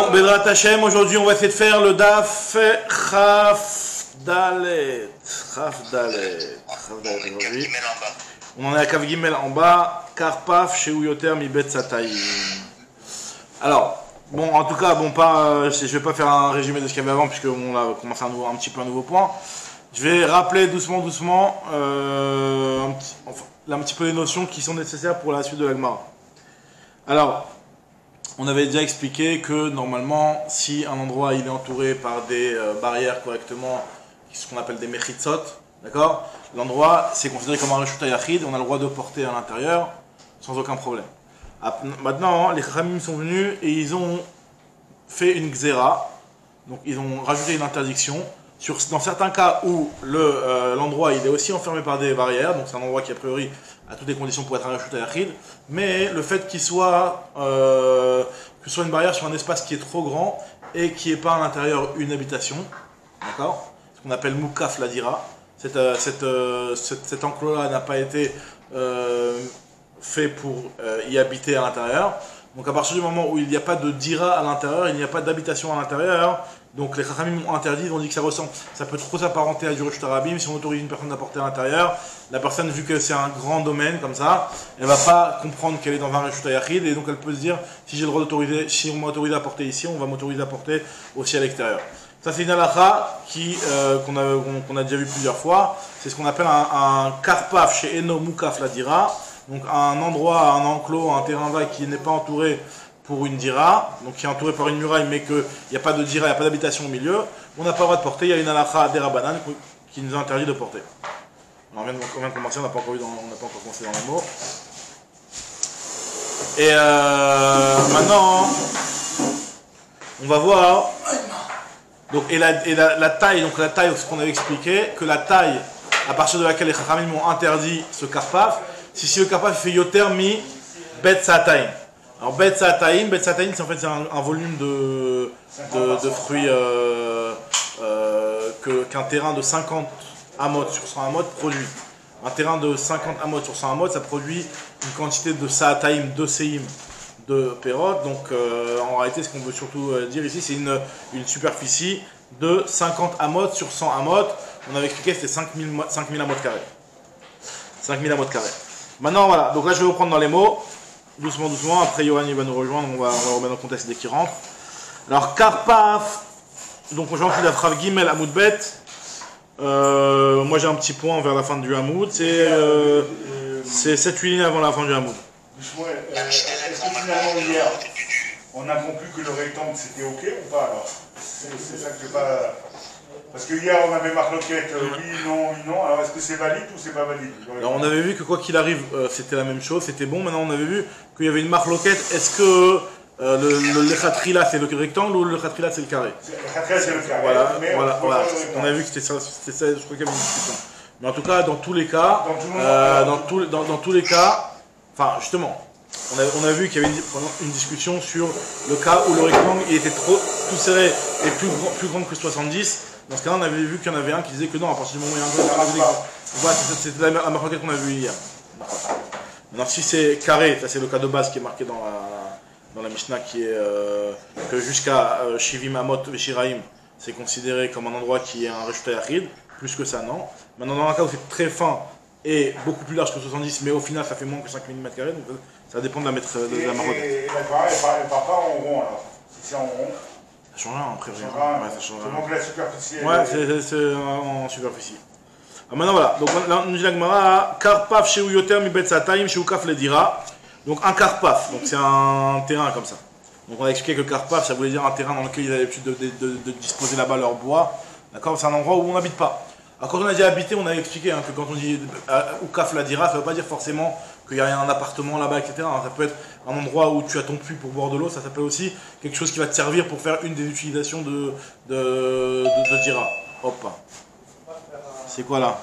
Bon, Bedrat Hashem, aujourd'hui on va essayer de faire le Daf Chaf Dalet. Chaf Dalet aujourd'hui. On en est à Kav Gimel en bas. Karpaf chez Ouyoter mi Bet Satayim. Alors, bon, en tout cas, bon, pas, je vais pas faire un résumé de ce qu'il y avait avant, puisqu'on a commencé un petit peu un nouveau point. Je vais rappeler doucement, un petit peu les notions qui sont nécessaires pour la suite de la Gemara. Alors, on avait déjà expliqué que normalement, si un endroit il est entouré par des barrières correctement, ce qu'on appelle des mechitzot, d'accord, l'endroit c'est considéré comme un reshut hayachid, on a le droit de porter à l'intérieur sans aucun problème. Maintenant, les Chachamim sont venus et ils ont fait une xéra, donc ils ont rajouté une interdiction. Dans certains cas où l'endroit il est aussi enfermé par des barrières, donc c'est un endroit qui a priori a toutes les conditions pour être un reshut hayachid, mais le fait qu'il soit que ce soit une barrière sur un espace qui est trop grand et qui n'est pas à l'intérieur une habitation, d'accord, ce qu'on appelle mukaf ladira, cet enclos-là n'a pas été fait pour y habiter à l'intérieur. Donc à partir du moment où il n'y a pas de dira à l'intérieur, il n'y a pas d'habitation à l'intérieur, donc les Chachamim ont interdit, ils ont dit que ça peut trop s'apparenter à du reshut harabim. Si on autorise une personne à porter à l'intérieur, la personne, vu que c'est un grand domaine comme ça, elle va pas comprendre qu'elle est dans un reshut hayachid, et donc elle peut se dire, si j'ai le droit d'autoriser, si on m'autorise à porter ici, on va m'autoriser à porter aussi à l'extérieur. Ça c'est une halakha qu'on a déjà vu plusieurs fois, c'est ce qu'on appelle un karpaf chez Eno Mukaf la dira, donc un endroit, un enclos, un terrain vague qui n'est pas entouré pour une dira, donc qui est entouré par une muraille mais qu'il n'y a pas de dira, il n'y a pas d'habitation au milieu, on n'a pas le droit de porter, il y a une halakha des Rabbanan qui nous interdit de porter. Alors, on vient de commencer, on n'a pas encore commencé dans les mots. Et maintenant, on va voir. Donc, la taille, ce qu'on avait expliqué, que la taille à partir de laquelle les Chachamim ont interdit ce karpaf, si le karpaf fait yoter mi bet satayim. Alors bet satayim, c'est en fait un volume de fruits qu'un terrain de 50 amot sur 100 amot produit. Un terrain de 50 amot sur 100 amot, ça produit une quantité de satayim, de seim, de perot. Donc en réalité, ce qu'on veut surtout dire ici, c'est une superficie de 50 amot sur 100 amot. On avait expliqué que c'était 5000 amot carrés. 5000 amot carrés. Maintenant, voilà. Donc là, je vais reprendre dans les mots. Doucement. Après, Yohan, il va nous rejoindre. On va remettre en contexte dès qu'il rentre. Alors, Karpaf. Donc, j'en suis d'Afrav Gimel Hamoud Bet. Moi, j'ai un petit point vers la fin du Hamoud. C'est 7-8 lignes avant la fin du Hamoud. Est-ce que finalement, hier, on a conclu que le rectangle c'était ok ou pas alors? C'est ça que je pas. Parce que hier on avait marloquette, oui, non, alors est-ce que c'est valide ou c'est pas valide? Alors on avait vu que quoi qu'il arrive, c'était la même chose, c'était bon. Maintenant on avait vu qu'il y avait une marloquette. Est-ce que le lechatri là c'est le rectangle ou le lechatri là c'est le carré? Le lechatri c'est le carré. Voilà. On a vu que c'était ça, je crois qu'il y avait une discussion. Mais en tout cas, dans tous les cas, dans tous les cas, enfin justement, on a vu qu'il y avait une discussion sur le cas où le rectangle il était tout serré et plus grand que 70. Dans ce cas-là, on avait vu qu'il y en avait un qui disait que non, à partir du moment où il y a un gros. Voilà, c'était la marquette qu'on a vue hier. Maintenant, si c'est carré, ça c'est le cas de base qui est marqué dans la Mishnah, qui est que jusqu'à Shivim Amot Veshiraim, c'est considéré comme un endroit qui est un reshut hayachid. Plus que ça, non. Maintenant, dans un cas où c'est très fin et beaucoup plus large que 70, mais au final, ça fait moins que 5000 m², donc ça dépend de la marquette. Et la Gemara, elle part pas en rond alors. Si c'est en rond. Ça change rien après. Ça change rien. Donc la superficie. Ouais, c'est en superficie. Alors maintenant voilà. Donc là, nous dit la Gemara, Karpaf chez Ouyoter mi bet satayim chez Ukaf le dira. Donc un Karpaf, donc c'est un terrain comme ça. Donc on a expliqué que Karpaf, ça voulait dire un terrain dans lequel ils avaient l'habitude de disposer là-bas leur bois. D'accord, c'est un endroit où on n'habite pas. Alors quand on a dit habiter, on avait expliqué que quand on dit Ukaf la dira, ça ne veut pas dire forcément qu'il y a un appartement là-bas, etc. Ça peut être un endroit où tu as ton puits pour boire de l'eau, ça s'appelle aussi quelque chose qui va te servir pour faire une des utilisations de dira. Hop. C'est quoi là?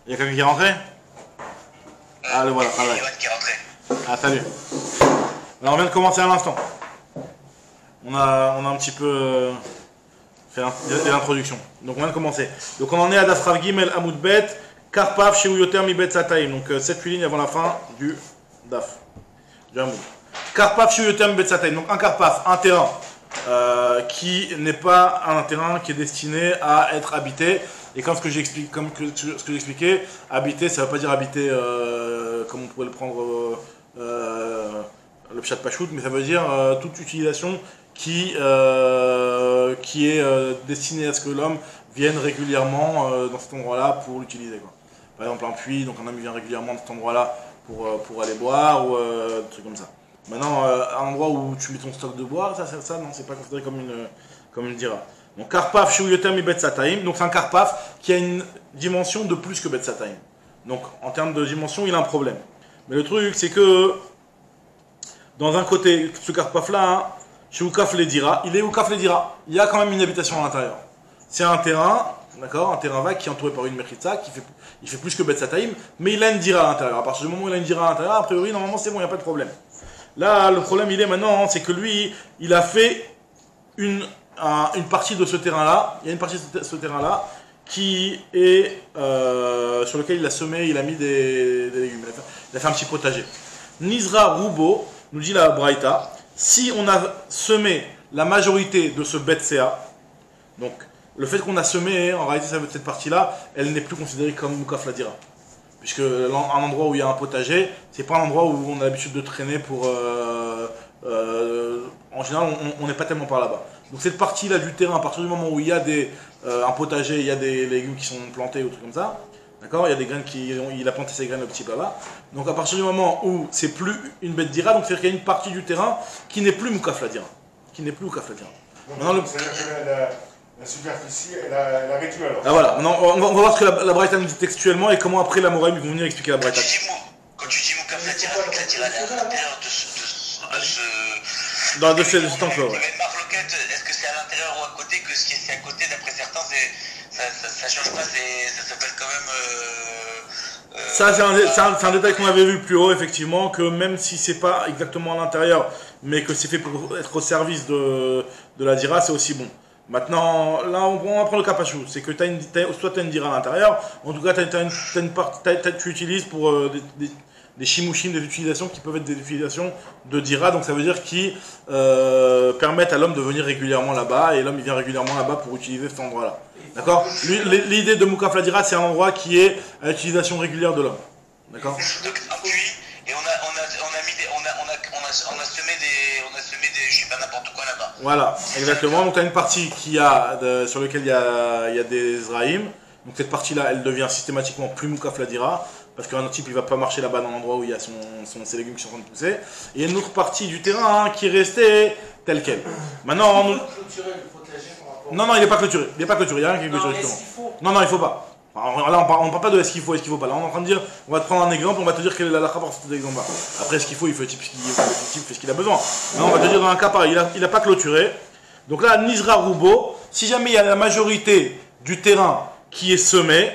Il y a quelqu'un qui est rentré? Ah, le voilà. Ah, ouais. Ah, salut. Alors, on vient de commencer à l'instant. On a un petit peu fait l'introduction. Donc, on vient de commencer. Donc, on en est à Dafrav Gimel Hamoud Bet. Karpaf chez Ouyoter mi bet satayim. Donc 7-8 lignes avant la fin du Daf. Du Hamoud. Karpaf chez Ouyoter mi bet satayim. Donc un karpaf, un terrain qui n'est pas un terrain qui est destiné à être habité. Et comme ce que j'ai expliqué, habiter, ça ne veut pas dire habiter comme on pourrait le prendre le pshat pachout, mais ça veut dire toute utilisation qui est destinée à ce que l'homme vienne régulièrement dans cet endroit-là pour l'utiliser. Par exemple un puits, donc un homme vient régulièrement dans cet endroit-là pour aller boire ou des trucs comme ça. Maintenant, un endroit où tu mets ton stock de bois, ça non, c'est pas considéré comme une dira. Donc karpaf chez Uyotem et Betsataim, donc c'est un karpaf qui a une dimension de plus que Betsataim. Donc en termes de dimension, il a un problème. Mais le truc, c'est que dans un côté, ce karpaf-là, chez Oukaf les dira, il est Oukaf les dira. Il y a quand même une habitation à l'intérieur. C'est un terrain, d'accord, un terrain vague qui est entouré par une mechitza, il fait plus que Betsataim, mais il a une dira à l'intérieur. À partir du moment où il a une dira à l'intérieur, a priori, normalement c'est bon, il n'y a pas de problème. Là, le problème, il est maintenant, c'est que lui, il a fait une partie de ce terrain-là. Il y a une partie de ce terrain-là qui est sur lequel il a semé, il a mis des légumes. Il a fait un petit potager. Nizra Roubo, nous dit la Braïta, si on a semé la majorité de ce Betsea, donc le fait qu'on a semé, en réalité, cette partie-là, elle n'est plus considérée comme Moukaf Ladira. Puisque un endroit où il y a un potager, c'est pas un endroit où on a l'habitude de traîner pour... en général, on n'est pas tellement par là-bas. Donc cette partie-là du terrain, à partir du moment où il y a un potager, il y a des légumes qui sont plantés ou trucs comme ça, d'accord, il y a des graines il a planté ses graines au petit là. Donc à partir du moment où c'est plus une bête d'ira, donc c'est-à-dire qu'il y a une partie du terrain qui n'est plus Moukaf Ladira. Qui n'est plus Moukaf Ladira. C'est-à-dire que la superficie, elle a réduit alors. Ah voilà, maintenant, on va voir ce que la Braïta nous dit textuellement et comment après la Moraïm vont venir expliquer la Braïta. Quand tu dis Moukaf Ladira, donc la dira elle est à l'intérieur de ce... De cet enclos, ouais. Est-ce que c'est à l'intérieur ou à côté? Que ce qui est à côté, d'après certains, ça change pas, ça s'appelle quand même... Ça, c'est un détail qu'on avait vu plus haut, effectivement, que même si c'est pas exactement à l'intérieur, mais que c'est fait pour être au service de la dira, c'est aussi bon. Maintenant, là, on va prendre le cas pachou. C'est que soit tu as une dira à l'intérieur, en tout cas, tu utilises pour des shimushim, des utilisations qui peuvent être des utilisations de dira, donc ça veut dire qui permettent à l'homme de venir régulièrement là-bas, et l'homme il vient régulièrement là-bas pour utiliser cet endroit-là. D'accord? L'idée de Moukaf Ladira, c'est un endroit qui est à l'utilisation régulière de l'homme. D'accord? Donc un puits, et on a semé des, je sais pas, n'importe quoi là-bas. Voilà, exactement. Donc tu as une partie sur laquelle il y a des Zraïm. Donc cette partie-là, elle devient systématiquement plus Moukaf Ladira, parce qu'un autre type il va pas marcher là-bas dans l'endroit où il y a ses légumes qui sont en train de pousser. Et il y a une autre partie du terrain qui est restée telle quelle. Maintenant, non, il n'est pas clôturé. Il n'y a rien qui est clôturé. Non, il ne faut pas. Alors, là, on ne parle pas de est-ce qu'il faut, est-ce qu'il ne faut pas. Là, on est en train de dire, on va te prendre un exemple, on va te dire quelle est la lacha pour cet exemple-là. Après, est-ce qu'il faut, il fait le type fait ce qu'il a besoin. Mais on va te dire dans un cas pareil, il n'a pas clôturé. Donc là, Nizra Roubo, si jamais il y a la majorité du terrain qui est semé,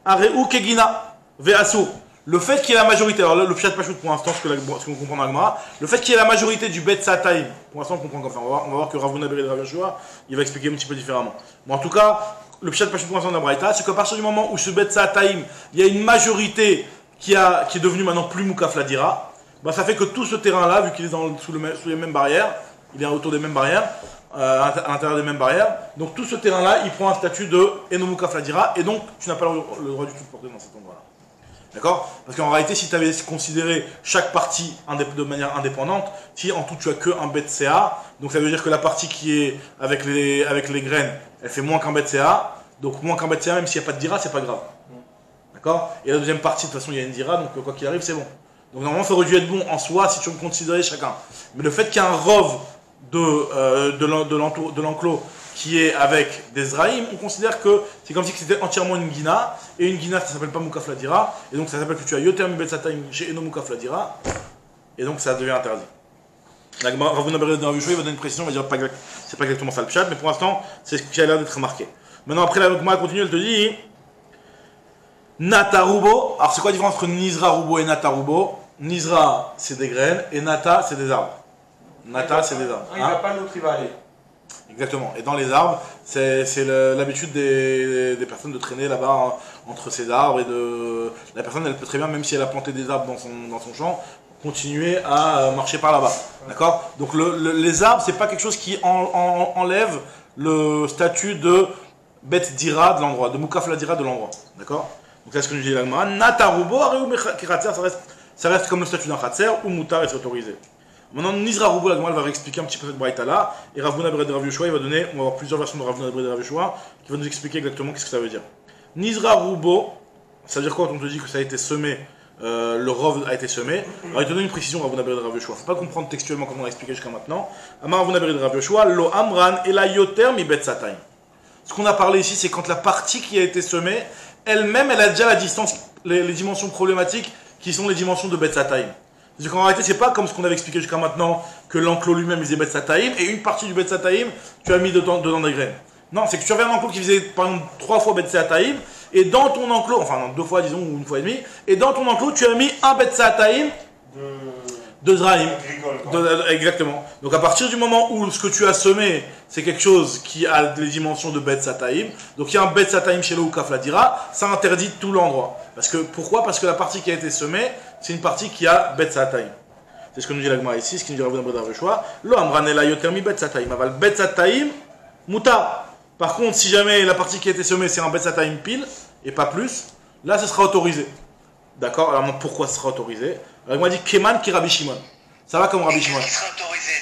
Areu Kegina, Ve'asur. Le fait qu'il y ait la majorité, alors là, le Pshat Pachout pour l'instant, ce qu'on comprend dans l'Agmara, le fait qu'il y ait la majorité du Bet Sataim, pour l'instant on comprend comme ça, on va voir que Ravuna Beri de Rav Yoshua, il va expliquer un petit peu différemment. Mais en tout cas, le Pshat Pachout pour l'instant dans la Braïta, c'est qu'à partir du moment où ce Bet Sataim, il y a une majorité qui est devenue maintenant plus Moukaf Ladira, bah ça fait que tout ce terrain-là, vu qu'il est sous les mêmes barrières, il est autour des mêmes barrières, à l'intérieur des mêmes barrières, donc tout ce terrain-là, il prend un statut de Enomoukaf Ladira, et donc tu n'as pas le droit du tout de porter dans cet endroit-là. D'accord? Parce qu'en réalité, si tu avais considéré chaque partie de manière indépendante, si en tout tu as que un bet CA, donc ça veut dire que la partie qui est avec les graines, elle fait moins qu'un bet CA, donc moins qu'un bet CA, même s'il n'y a pas de dira, c'est pas grave. D'accord? Et la deuxième partie, de toute façon, il y a une dira, donc quoi qu'il arrive, c'est bon. Donc normalement, ça aurait dû être bon en soi si tu veux considérer chacun. Mais le fait qu'il y a un rov de l'enclos qui est avec des Zraïm, on considère que c'est comme si c'était entièrement une Guina, et une Guina ça s'appelle pas Moukaf Ladira, et donc ça s'appelle que tu as Yoter Mibet Sataim chez Eno Moukaf Ladira, et donc ça devient interdit. Ravuna Beri de Rav Yoshua, il va donner une précision, il va dire c'est pas exactement ça le pshat, mais pour l'instant c'est ce qui a l'air d'être remarqué. Maintenant après la Gemara continue, elle te dit Nata Roubo, alors c'est quoi la différence entre Nizra Roubo et Nata Roubo? Nizra c'est des graines, et Nata c'est des arbres. Nata c'est des arbres. Il va pas, l'autre il va aller. Exactement. Et dans les arbres, c'est l'habitude des personnes de traîner là-bas entre ces arbres. La personne, elle peut très bien, même si elle a planté des arbres dans son champ, continuer à marcher par là-bas. D'accord? Donc les arbres, c'est pas quelque chose qui enlève le statut de Bet Dira de l'endroit, de Moukaf la Dira de l'endroit. D'accord? Donc c'est ce que nous dit l'Agmara. Natarubo, ça reste comme le statut d'un Khatser, ou Moutar est autorisé. Maintenant, Nizra Rubo, l'Agmara va réexpliquer un petit peu cette braïta là, et Ravuna Bred Rav Yoshua, il va donner, on va avoir plusieurs versions de Ravuna Bred Rav Yoshua, qui va nous expliquer exactement qu'est-ce que ça veut dire. Nizra Rubo, ça veut dire quoi quand on te dit que ça a été semé, le Rov a été semé? Alors il te donne une précision, Ravuna Bred Rav Yoshua. Faut pas comprendre textuellement comme on l'a expliqué jusqu'à maintenant. Amar Ravuna Bred Rav Yoshua, Lo Amran et la Yoter mi Bet Satayim. Ce qu'on a parlé ici, c'est quand la partie qui a été semée, elle-même, elle a déjà la distance, les dimensions problématiques qui sont les dimensions de Bet Satayim. C'est-à-dire qu'en réalité, c'est pas comme ce qu'on avait expliqué jusqu'à maintenant, que l'enclos lui-même faisait Bet Satayim, et une partie du Bet Satayim, tu as mis dedans des graines. Non, c'est que tu avais un enclos qui faisait, par exemple, 3 fois Bet Satayim, et dans ton enclos, enfin, non, 2 fois, disons, ou 1 fois et demi, et dans ton enclos, tu as mis un Bet Satayim de Zraïm. Exactement. Donc à partir du moment où ce que tu as semé, c'est quelque chose qui a les dimensions de Bet Sataim, donc il y a un Bet Sataim chez le Oukaf la Dira, ça interdit tout l'endroit. Pourquoi? Parce que la partie qui a été semée, c'est une partie qui a Bet Sataim. C'est ce que nous dit l'Agma ici, ce qui nous dit Ravuna Bred Rav Yoshua. Lo amranela yotermi Bet Sataim. Aval Bet Sataim muta. Par contre, si jamais la partie qui a été semée, c'est un Bet Sataim pile, et pas plus, là, ce sera autorisé. D'accord? Alors pourquoi ce sera autorisé? Alors, il m'a dit Keman qui Rabbi Shimon. Ça va comme Rabbi Shimon. Qui sera autorisé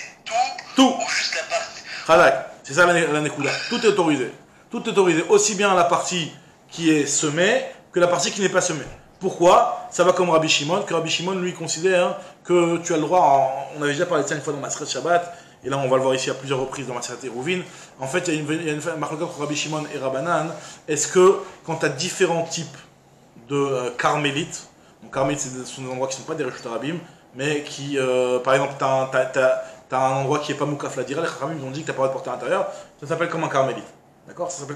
tout ou juste la partie? Khadak. C'est ça la Nekuda. Tout est autorisé. Tout est autorisé. Aussi bien la partie qui est semée que la partie qui n'est pas semée. Pourquoi? Ça va comme Rabbi Shimon, que Rabbi Shimon lui considère que tu as le droit, on avait déjà parlé de ça une fois dans Maseret Shabbat, et là on va le voir ici à plusieurs reprises dans Maseret Eruvin. En fait, il y a une marque entre Rabbi Shimon et Rabbanan. Est-ce que quand tu as différents types de carmélites, donc carmélites ce sont des endroits qui ne sont pas des Reshut Harabim, mais qui, par exemple, tu as un endroit qui n'est pas Moukaf la Dira, les Harabim ont dit que tu n'as pas le droit de porter à l'intérieur, ça s'appelle comme un carmélite. D'accord? C'est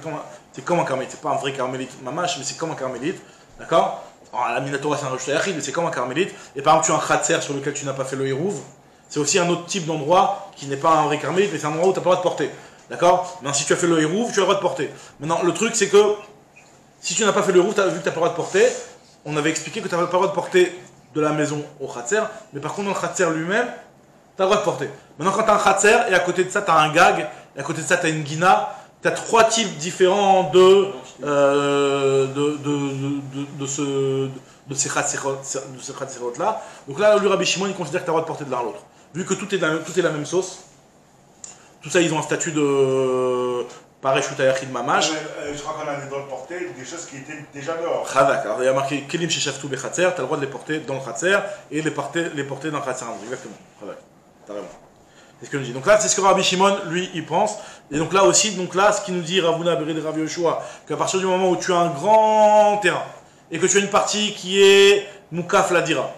comme un carmélite, c'est pas un vrai carmélite mamash, mais c'est comme un carmélite. D'accord? La Minatora c'est un Reshut Hayachid, mais c'est comme un carmélite. Et par exemple, tu as un Khatser sur lequel tu n'as pas fait le Hérouv, c'est aussi un autre type d'endroit qui n'est pas un vrai carmélite, mais c'est un endroit où tu n'as pas le droit de porter. D'accord? Mais si tu as fait le Hérouv, tu as le droit de porter. Maintenant, le truc, c'est que si tu n'as pas fait le Hérouv, vu que tu n'as pas le droit de porter, on avait expliqué que tu n'avais pas le droit de porter de la maison au Khatser, mais par contre, dans le Khatser lui-même, tu as le droit de porter. Maintenant, quand tu as un Khatser, et à côté de ça, tu as un gag, et à côté de ça, tu as une guina, tu as 3 types différents de ces Khatserot là. Donc là, le Rabbi Shimon, il considère que tu as le droit de porter de l'un à l'autre. Vu que tout est la même sauce, tout ça, ils ont un statut de pareil, Reshut Hayachid mamash. Je crois qu'on a le droit de porter des choses qui étaient déjà dehors. Khadak. Alors il y a marqué Kelim Sheshaftu Bechatser, tu as le droit de les porter dans le Khatser et les porter dans le Khatser. Exactement. Khadak. T'as raison. C'est ce que nous dit. Donc là, c'est ce que Rabbi Shimon, lui, il pense. Et donc là aussi, ce qui nous dit Ravuna Bred Rav Yoshua, qu'à partir du moment où tu as un grand terrain et que tu as une partie qui est Moukaf la Dira,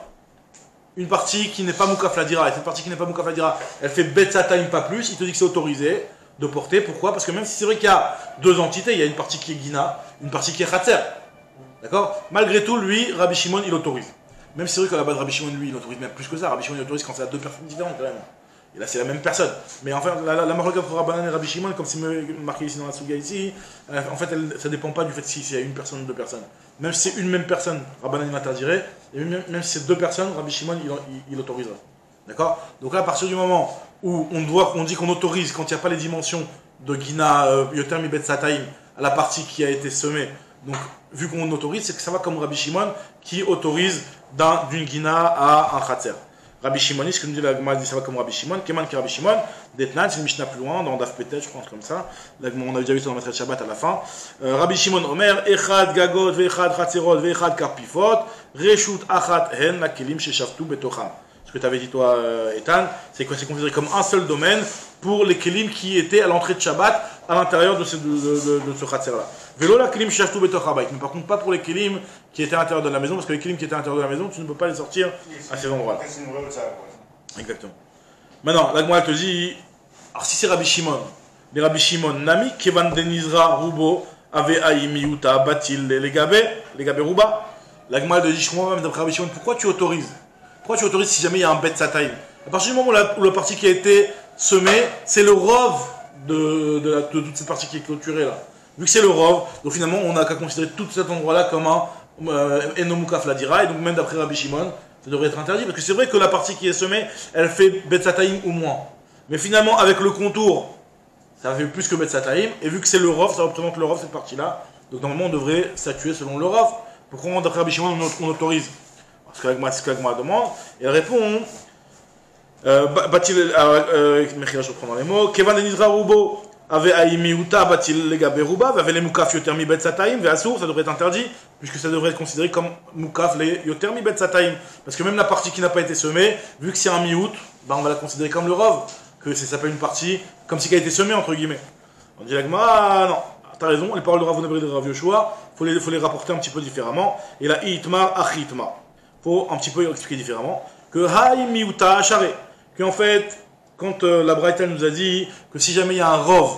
une partie qui n'est pas Moukaf la Dira, et cette partie qui n'est pas Moukaf la Dira, elle fait Bet Sataim pas plus, il te dit que c'est autorisé de porter. Pourquoi? Parce que même si c'est vrai qu'il y a 2 entités, il y a une partie qui est Gina, une partie qui est Khatser. D'accord? Malgré tout, lui, Rabbi Shimon, il autorise. Même si c'est vrai qu'à la base, Rabbi Shimon, lui, il autorise même plus que ça. Rabbi Shimon, il autorise quand c'est à 2 personnes différentes, quand même. Et là, c'est la même personne. Mais en fait, la marque entre Rabbanan et Rabbi Shimon, comme c'est marqué ici dans la Souga ici, en fait, ça ne dépend pas du fait si c'est une personne ou 2 personnes. Même si c'est une même personne, Rabbanan il l'interdirait, et même si c'est 2 personnes, Rabbi Shimon, il autoriserait. D'accord? Donc là, à partir du moment où on dit qu'on autorise, quand il n'y a pas les dimensions de Gina, Yoter mi Bet Sataim, à la partie qui a été semée, donc vu qu'on autorise, c'est que ça va comme Rabbi Shimon, qui autorise d'une Gina à un Khatser. Rabbi Shimon, ce que nous dit la Gemara, ça va comme Rabbi Shimon, Keman qui Rabbi Shimon, Detnan, c'est une Mishnah plus loin, dans Daf Petet, je pense comme ça. On a déjà vu ça dans Maseret Shabbat à la fin. Rabbi Shimon Omer, Echad Gagot, Ve'echad Khatserot, Ve'echad Karpifot, Reshut Achat Hen, la Kelim Sheshaftu Betocham. Ce que tu avais dit toi, Ethan, c'est que c'est considéré comme un seul domaine pour les Kelim qui étaient à l'entrée de Shabbat, à l'intérieur de ce Khatser-là. Vélo la Kelim Sheshaftu Betochabait, mais par contre pas pour les Kelim qui étaient à l'intérieur de la maison, parce que les Kelim qui étaient à l'intérieur de la maison, tu ne peux pas les sortir à ces endroits-là. Exactement. Maintenant, la Gemara te dit, alors si c'est Rabbi Shimon, les Rabbi Shimon, Nami, Kevan Denizra, Rubo, Ave Aïmi, Yuta, Batil, les Gabé Ruba, la Gemara te dit, je comprends même d'après Rabbi Shimon, pourquoi tu autorises si jamais il y a un Bet Sataim? À partir du moment où la partie qui a été semée, c'est le Rov de toute cette partie qui est clôturée là. Vu que c'est le Rov, donc finalement on n'a qu'à considérer tout cet endroit là comme un Enomukaf la Dira, et donc même d'après Rabbi Shimon, ça devrait être interdit, parce que c'est vrai que la partie qui est semée, elle fait Betsataim ou moins. Mais finalement, avec le contour, ça fait plus que Betsataim, et vu que c'est le Rov, ça représente le Rov, cette partie-là, donc normalement on devrait statuer selon le Rov. Pourquoi d'après Rabbi Shimon on autorise? Parce que c'est ce que l'Agma demande, et elle répond, je reprends dans les mots, Kevan et Nizra Rubo avait Aïmiuta, Batil Lega Beruba, avait les Moukaf Yotermi Betsataim, Veasur, ça devrait être interdit, puisque ça devrait être considéré comme Moukaf les Yotermi Betsataim. Parce que même la partie qui n'a pas été semée, vu que c'est un mi-août, ben on va la considérer comme le Rov, que ça s'appelle une partie, comme si elle a été semée, entre guillemets. On dit l'Agma, ah non, t'as raison, les paroles de Rav Nabri et de Rav Yoshua, faut les rapporter un petit peu différemment, et la Itma Achitma. Faut un petit peu expliquer différemment, que Haïmiuta Share, qu'en fait, quand la Braïta nous a dit que si jamais il y a un Rov,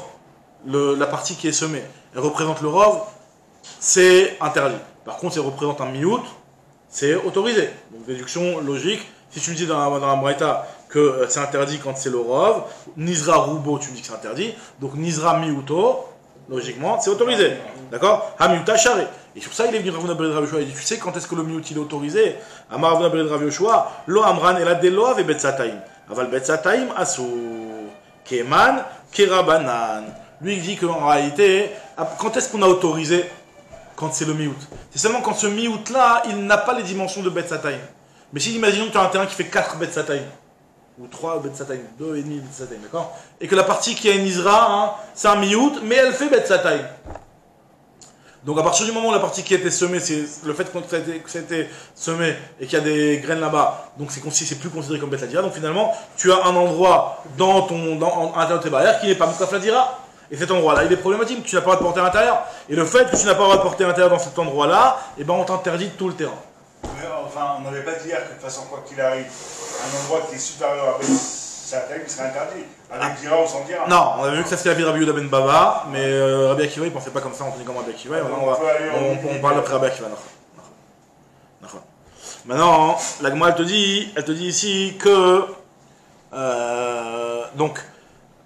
la partie qui est semée, elle représente le Rov, c'est interdit. Par contre, si elle représente un mi-août, c'est autorisé. Donc, déduction logique. Si tu me dis dans la Braïta que c'est interdit quand c'est le Rov, Nizra Rubo, tu me dis que c'est interdit. Donc, Nizra mi-uto, logiquement, c'est autorisé. D'accord? Ha-miuta share. Et sur ça, il est venu Rav Nabri de Rav Yoshua. Il dit, tu sais quand est-ce que le mi-août il est autorisé? Amar Rav Nabri de Rav Yoshua, lo amran et la delo ave betsataim. Aval betsataim asur. Keman, kerabanan. Lui, il dit qu'en réalité, quand est-ce qu'on a autorisé? Quand c'est le mi-août. C'est seulement quand ce mi-août-là, il n'a pas les dimensions de Betsataim. Mais si, imaginons que tu as un terrain qui fait 4 Betsataim, ou 3 Betsataim, 2,5 Betsataim, d'accord? Et que la partie qui est en Isra, hein, c'est un mi-août, mais elle fait Betsataim. Donc à partir du moment où la partie qui a été semée, c'est le fait que ça a été semé et qu'il y a des graines là-bas, donc c'est plus considéré comme Betsatira. Donc finalement, tu as un endroit dans l'intérieur de tes barrières qui n'est pas Moukaf Ladira. Et cet endroit-là, il est problématique, tu n'as pas le droit de porter à l'intérieur. Et le fait que tu n'as pas le droit de porter à l'intérieur dans cet endroit-là, eh ben on t'interdit tout le terrain. Mais enfin, on n'avait pas dit hier que de toute façon, quoi qu'il arrive, un endroit qui est supérieur à Betsataim serait interdit. Avec Dira ou sans Dira. Non, on avait vu que ça c'était la vie de Rabbi Yehuda ben Bava, mais Rabbi Akiva, il ne pensait pas comme ça, on tenait comme Rabbi Akiva. On parle après Rabbi Akiva. Maintenant, la Gemara, elle te dit ici que... donc...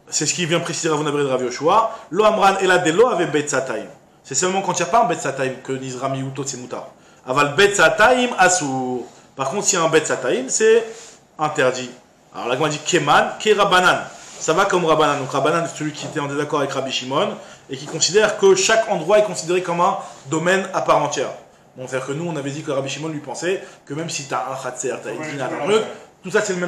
C'est ce qui vient préciser Rav Nabri de Rav Yoshua. Lo amran ela delo avec Betsataim. C'est seulement quand il n'y a pas un Betsataim que Nizra miuto c'est mutar. Aval Betsataim asur. Par contre, s'il y a un Betsataim, c'est interdit. Alors la Gemara dit Keman, Kerabanan. Ça va comme Rabbanan. Donc Rabbanan, c'est celui qui était en désaccord avec Rabbi Shimon et qui considère que chaque endroit est considéré comme un domaine à part entière. Bon, c'est-à-dire que nous, on avait dit que Rabbi Shimon lui pensait que même si tu as un Khatser, tu as une Dina, un truc, tout ça c'est la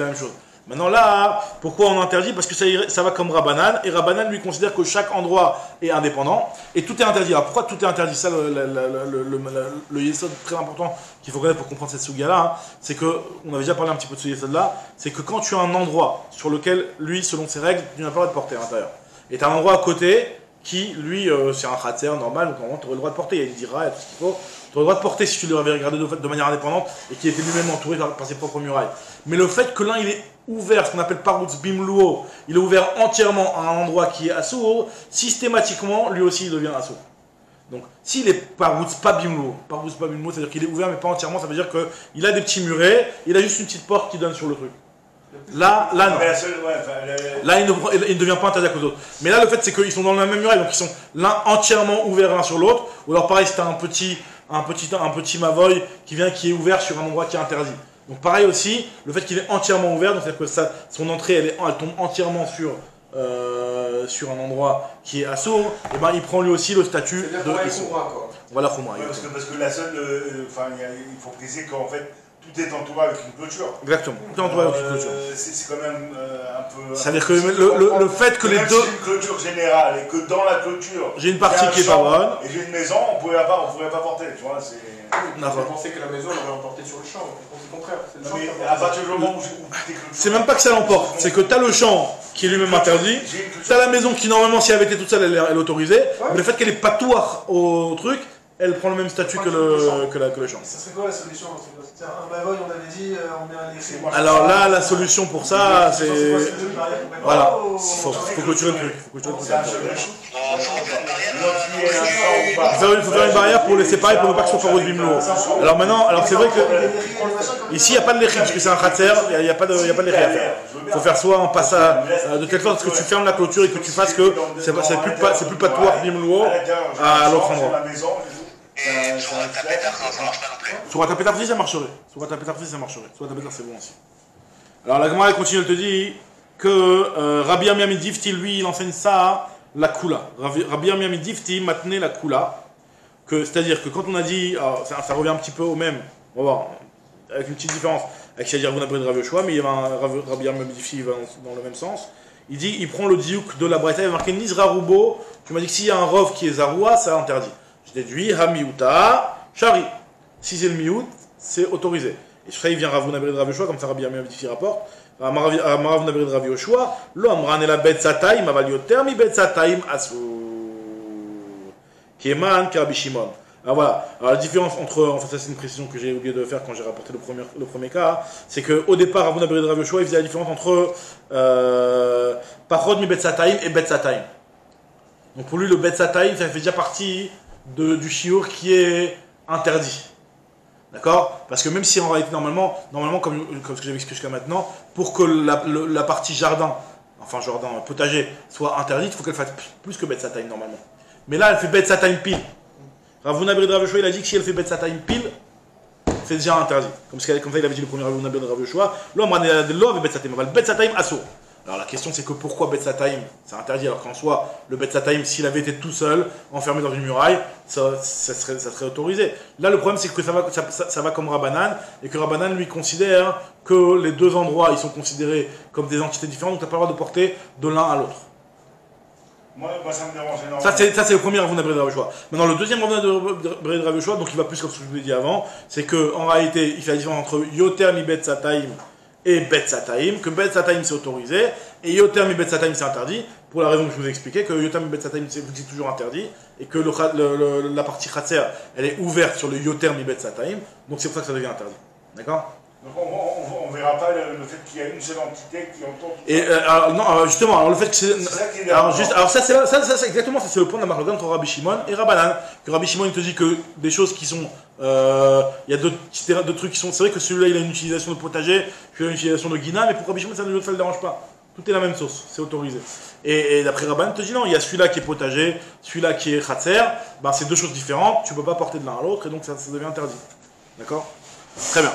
même chose. Maintenant là, pourquoi on interdit? Parce que ça va comme Rabbanan, et Rabbanan lui considère que chaque endroit est indépendant, et tout est interdit. Alors pourquoi tout est interdit? Ça, le yesod très important qu'il faut connaître pour comprendre cette sugia-là, hein, c'est que, on avait déjà parlé un petit peu de ce yesod-là, c'est que quand tu as un endroit sur lequel, lui, selon ses règles, tu n'as pas le droit de porter à l'intérieur, et tu as un endroit à côté qui, lui, c'est un khatser normal, donc normalement tu aurais le droit de porter, il y a une dira, il y a tout ce qu'il faut, tu aurais le droit de porter si tu l'avais regardé de manière indépendante, et qui était lui-même entouré par ses propres murailles. Mais le fait que l'un, il est ouvert, ce qu'on appelle Parutz Bimluo, il est ouvert entièrement à un endroit qui est Assour, systématiquement, lui aussi, il devient Assour. Donc, s'il est Parutz pas Bimluo, c'est-à-dire qu'il est ouvert mais pas entièrement, ça veut dire qu'il a des petits murets, il a juste une petite porte qui donne sur le truc. Là, non. Là, il ne devient pas interdit à cause d'autre. Mais là, le fait, c'est qu'ils sont dans la même muraille, donc ils sont l'un entièrement ouverts l'un sur l'autre, ou alors pareil, c'est un petit mavoy qui est ouvert sur un endroit qui est interdit. Donc pareil aussi, le fait qu'il est entièrement ouvert, donc c'est-à-dire que son entrée elle tombe entièrement sur un endroit qui est assourd, et ben il prend lui aussi le statut de Issour. Voilà, Khumra. Parce que la seule, il faut préciser qu'en fait tout est entouré avec une clôture. Exactement, tout est entouré avec une clôture. C'est quand même un peu. C'est-à-dire que le fait que les deux. C'est une clôture générale et que dans la clôture. J'ai une partie qui est pas bonne. Et j'ai une maison, on pourrait pas porter, tu vois. On pensait que la maison elle aurait emporté sur le champ. C'est le contraire. Mais à partir du moment où t'es clôture. C'est même pas que ça l'emporte, c'est que t'as le champ qui est lui-même interdit, t'as la maison qui normalement si elle avait été toute seule elle est autorisée, mais le fait qu'elle est patouard au truc, elle prend le même statut que le champ. Ça serait quoi la solution? Un bavoy, on avait dit, on met un essai. Alors là, la solution pour ça, c'est. Voilà, faut clôturer le truc. Il faut faire une barrière pour les séparer pour ne pas que ce soit pas Bimlo. Alors maintenant, c'est vrai que. Ici, il n'y a pas de l'échid, parce que c'est un khatser, il n'y a pas de l'échid à faire. Il faut faire soit en passant de telle sorte que tu fermes la clôture et que tu fasses que c'est plus patouard Bimlo à l'autre endroit. Et sur ta pétard, ça marche pas non plus. Sur ta pétard, ça marcherait. Sur ta pétard, ça marcherait. Sur ta pétard, c'est bon aussi. Alors la Gemara continue, elle te dit que Rabbi Amiami Difti, lui, il enseigne ça, la Kula. Rabbi Amiami Difti maintenait la Kula. C'est-à-dire que quand on a dit, ça revient un petit peu au même, on va voir, avec une petite différence, avec c'est-à-dire vous n'avez de Rav Yoshua, mais il y avait un Rabbi Amiami Difti, il va dans le même sens. Il dit, il prend le diouk de la Braïta, il va marquer Nizra Rubo. Tu m'as dit que s'il y a un rov qui est Zaroua, c'est interdit. Je déduis Hamiuta, Shari. Si c'est le Miout, c'est autorisé. Et sur ça, il vient Ravuna Bered Rav Yoshua, comme ça Rabbi Amiami Difti rapporte. Ravuna Bered Rav Yoshua, lo amran el bet sataim, aval yoter mi bet sataim asur. Keman Rabbi Shimon. Alors voilà, alors la différence entre, en fait ça c'est une précision que j'ai oublié de faire quand j'ai rapporté le premier cas, c'est qu'au départ, Ravuna Bered Rav Yoshua, il faisait la différence entre Pachod mi bet sataim et bet sataim. Donc pour lui, le bet sataim, ça fait déjà partie du shiur qui est interdit. D'accord? Parce que même si en réalité, normalement comme ce que j'avais expliqué jusqu'à maintenant, pour que la partie jardin, potager, soit interdite, il faut qu'elle fasse plus que bet sataim normalement. Mais là, elle fait bet sataim pile. Ravuna Bered Rav Yoshua, il a dit que si elle fait bet sataim pile, c'est déjà interdit. Comme ça, il avait dit le premier Ravuna Bered Rav Yoshua, l'homme avait bet sataim, bet sataim assour. Alors la question c'est que pourquoi bet sataim c'est interdit alors qu'en soi, le bet sataim, s'il avait été tout seul, enfermé dans une muraille, ça serait autorisé. Là le problème c'est que ça va comme Rabbanan, et que Rabbanan lui considère que les deux endroits ils sont considérés comme des entités différentes, donc tu n'as pas le droit de porter de l'un à l'autre. Moi, ça me dérange énormément. Ça c'est le premier Ravuna Bered Rav Yoshua. Maintenant le deuxième Ravuna Bered Rav Yoshua, donc il va plus comme ce que je vous ai dit avant, c'est qu'en réalité il fait la différence entre yoter mi bet sataim et bet sataim, que bet sataim c'est autorisé, et yoter mi bet sataim c'est interdit, pour la raison que je vous ai expliqué, que yoter mi bet sataim c'est toujours interdit, et que la partie khatser, elle est ouverte sur le yoter mi bet sataim, donc c'est pour ça que ça devient interdit. D'accord? Donc on verra pas le fait qu'il y a une seule entité qui entend tout et ça. non, justement, alors le fait que c'est ça qui est alors ça exactement, ça c'est le point de la marque entre Rabbi Shimon et Rabbanan, que Rabbi Shimon il te dit que des choses qui sont il y a deux trucs qui sont, c'est vrai que celui-là il a une utilisation de potager, celui-là une utilisation de guina, mais pour Rabbi Shimon ça ne le dérange pas. Tout est la même sauce, c'est autorisé. Et d'après Rabbanan, te dit non, il y a celui-là qui est potager, celui-là qui est khatser, ben c'est deux choses différentes, tu peux pas porter de l'un à l'autre et donc ça devient interdit. D'accord? Très bien.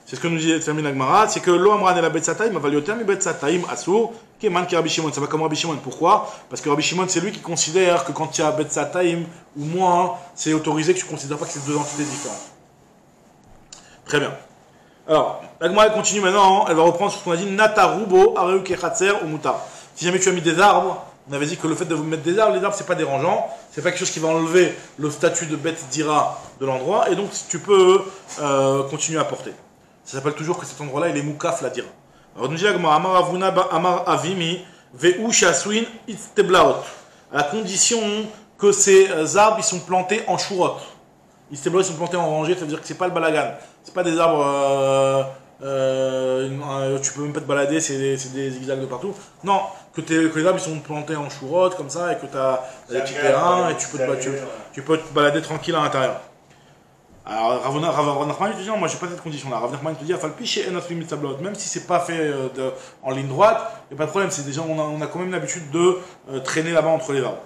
C'est ce que nous dit termine la Gemara, c'est que lo amran el bet sataim aval yoter mi bet sataim asur keman ki Rabbi Shimon. Ça va comme Rabbi Shimon. Pourquoi? Parce que Rabbi Shimon c'est lui qui considère que quand il y a bet sataim ou moins, c'est autorisé, que tu ne considères pas que c'est deux entités différentes. Très bien. Alors, la Gemara continue maintenant, elle va reprendre sur ce qu'on a dit natarubo areu kechatser ou mutar. Si jamais tu as mis des arbres, on avait dit que le fait de vous mettre des arbres, les arbres c'est pas dérangeant, c'est pas quelque chose qui va enlever le statut de bet dira de l'endroit, et donc tu peux continuer à porter. Ça s'appelle toujours que cet endroit-là, il est moukaf la dira. Alors, nous dit Amar Avuna Amar Avimi Ve'u Shaswin Itzteblaot. À la condition que ces arbres, ils sont plantés en chourot. Itzteblaot, ils sont plantés en rangée, ça veut dire que c'est pas le balagan. C'est pas des arbres, tu peux même pas te balader, c'est des zigzags de partout. Non, que les arbres, ils sont plantés en chourot, comme ça, et que tu as des petits terrains, et tu peux te balader tranquille à l'intérieur. Alors Rav Nachman te dit non, moi j'ai pas cette condition là. Rav Nachman te dit même si c'est pas fait en ligne droite, il n'y a pas de problème, c'est déjà on a quand même l'habitude de traîner là-bas entre les arbres.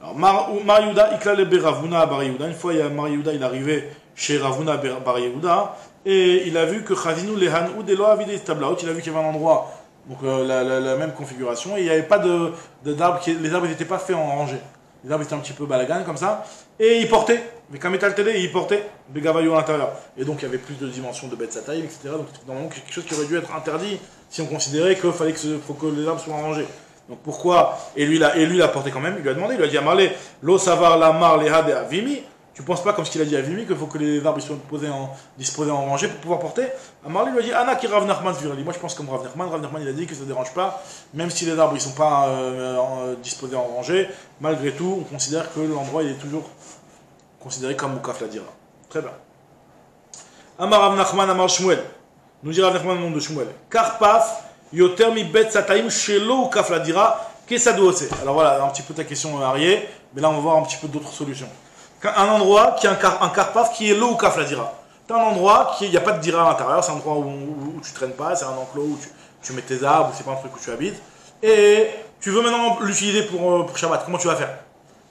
Alors Mar Yehuda ikla le Ravuna bar Yehuda, une fois il y a Mar Yehuda, il est arrivé chez Ravuna bar Yehuda et il a vu que Chazinu lehan ou delo avide tablaot, il a vu qu'il y avait un endroit donc la même configuration et il n'y avait pas d'arbres, les arbres n'étaient pas faits en rangée. Les arbres étaient un petit peu balagan comme ça et ils portaient. Mais quand métal télé, il portait des gavaillots à l'intérieur. Et donc il y avait plus de dimensions de bet sataim, etc. Donc c'est normalement quelque chose qui aurait dû être interdit si on considérait qu'il fallait que les arbres soient rangés. Donc pourquoi? Et lui il a porté quand même, il lui a demandé, il lui a dit Amarle, lo savar la mar leha de avimi. Tu penses pas comme ce qu'il a dit à Avimi qu'il faut que les arbres soient disposés en rangée pour pouvoir porter? Amarle lui a dit Anna qui Rav Nachman virali. Moi je pense comme Rav Nachman. Rav Nachman il a dit que ça ne dérange pas, même si les arbres ils sont pas disposés en rangée, malgré tout on considère que l'endroit il est toujours considéré comme Moukaf la dira. Très bien. Amar Rav Nachman Amar Shmuel. Nous dit Rav Nachman le nom de Shmuel. Karpaf yoter mi bet sataim shelo Moukaf la dira kesadose. Alors voilà un petit peu ta question Arié, mais là on va voir un petit peu d'autres solutions. Un endroit qui a un karpaf qui est lo Moukaf la dira. T'as un endroit qui il n'y a pas de dira à l'intérieur, c'est un endroit où tu traînes pas, c'est un enclos où tu mets tes arbres, c'est pas un truc où tu habites. Et tu veux maintenant l'utiliser pour Shabbat. Comment tu vas faire?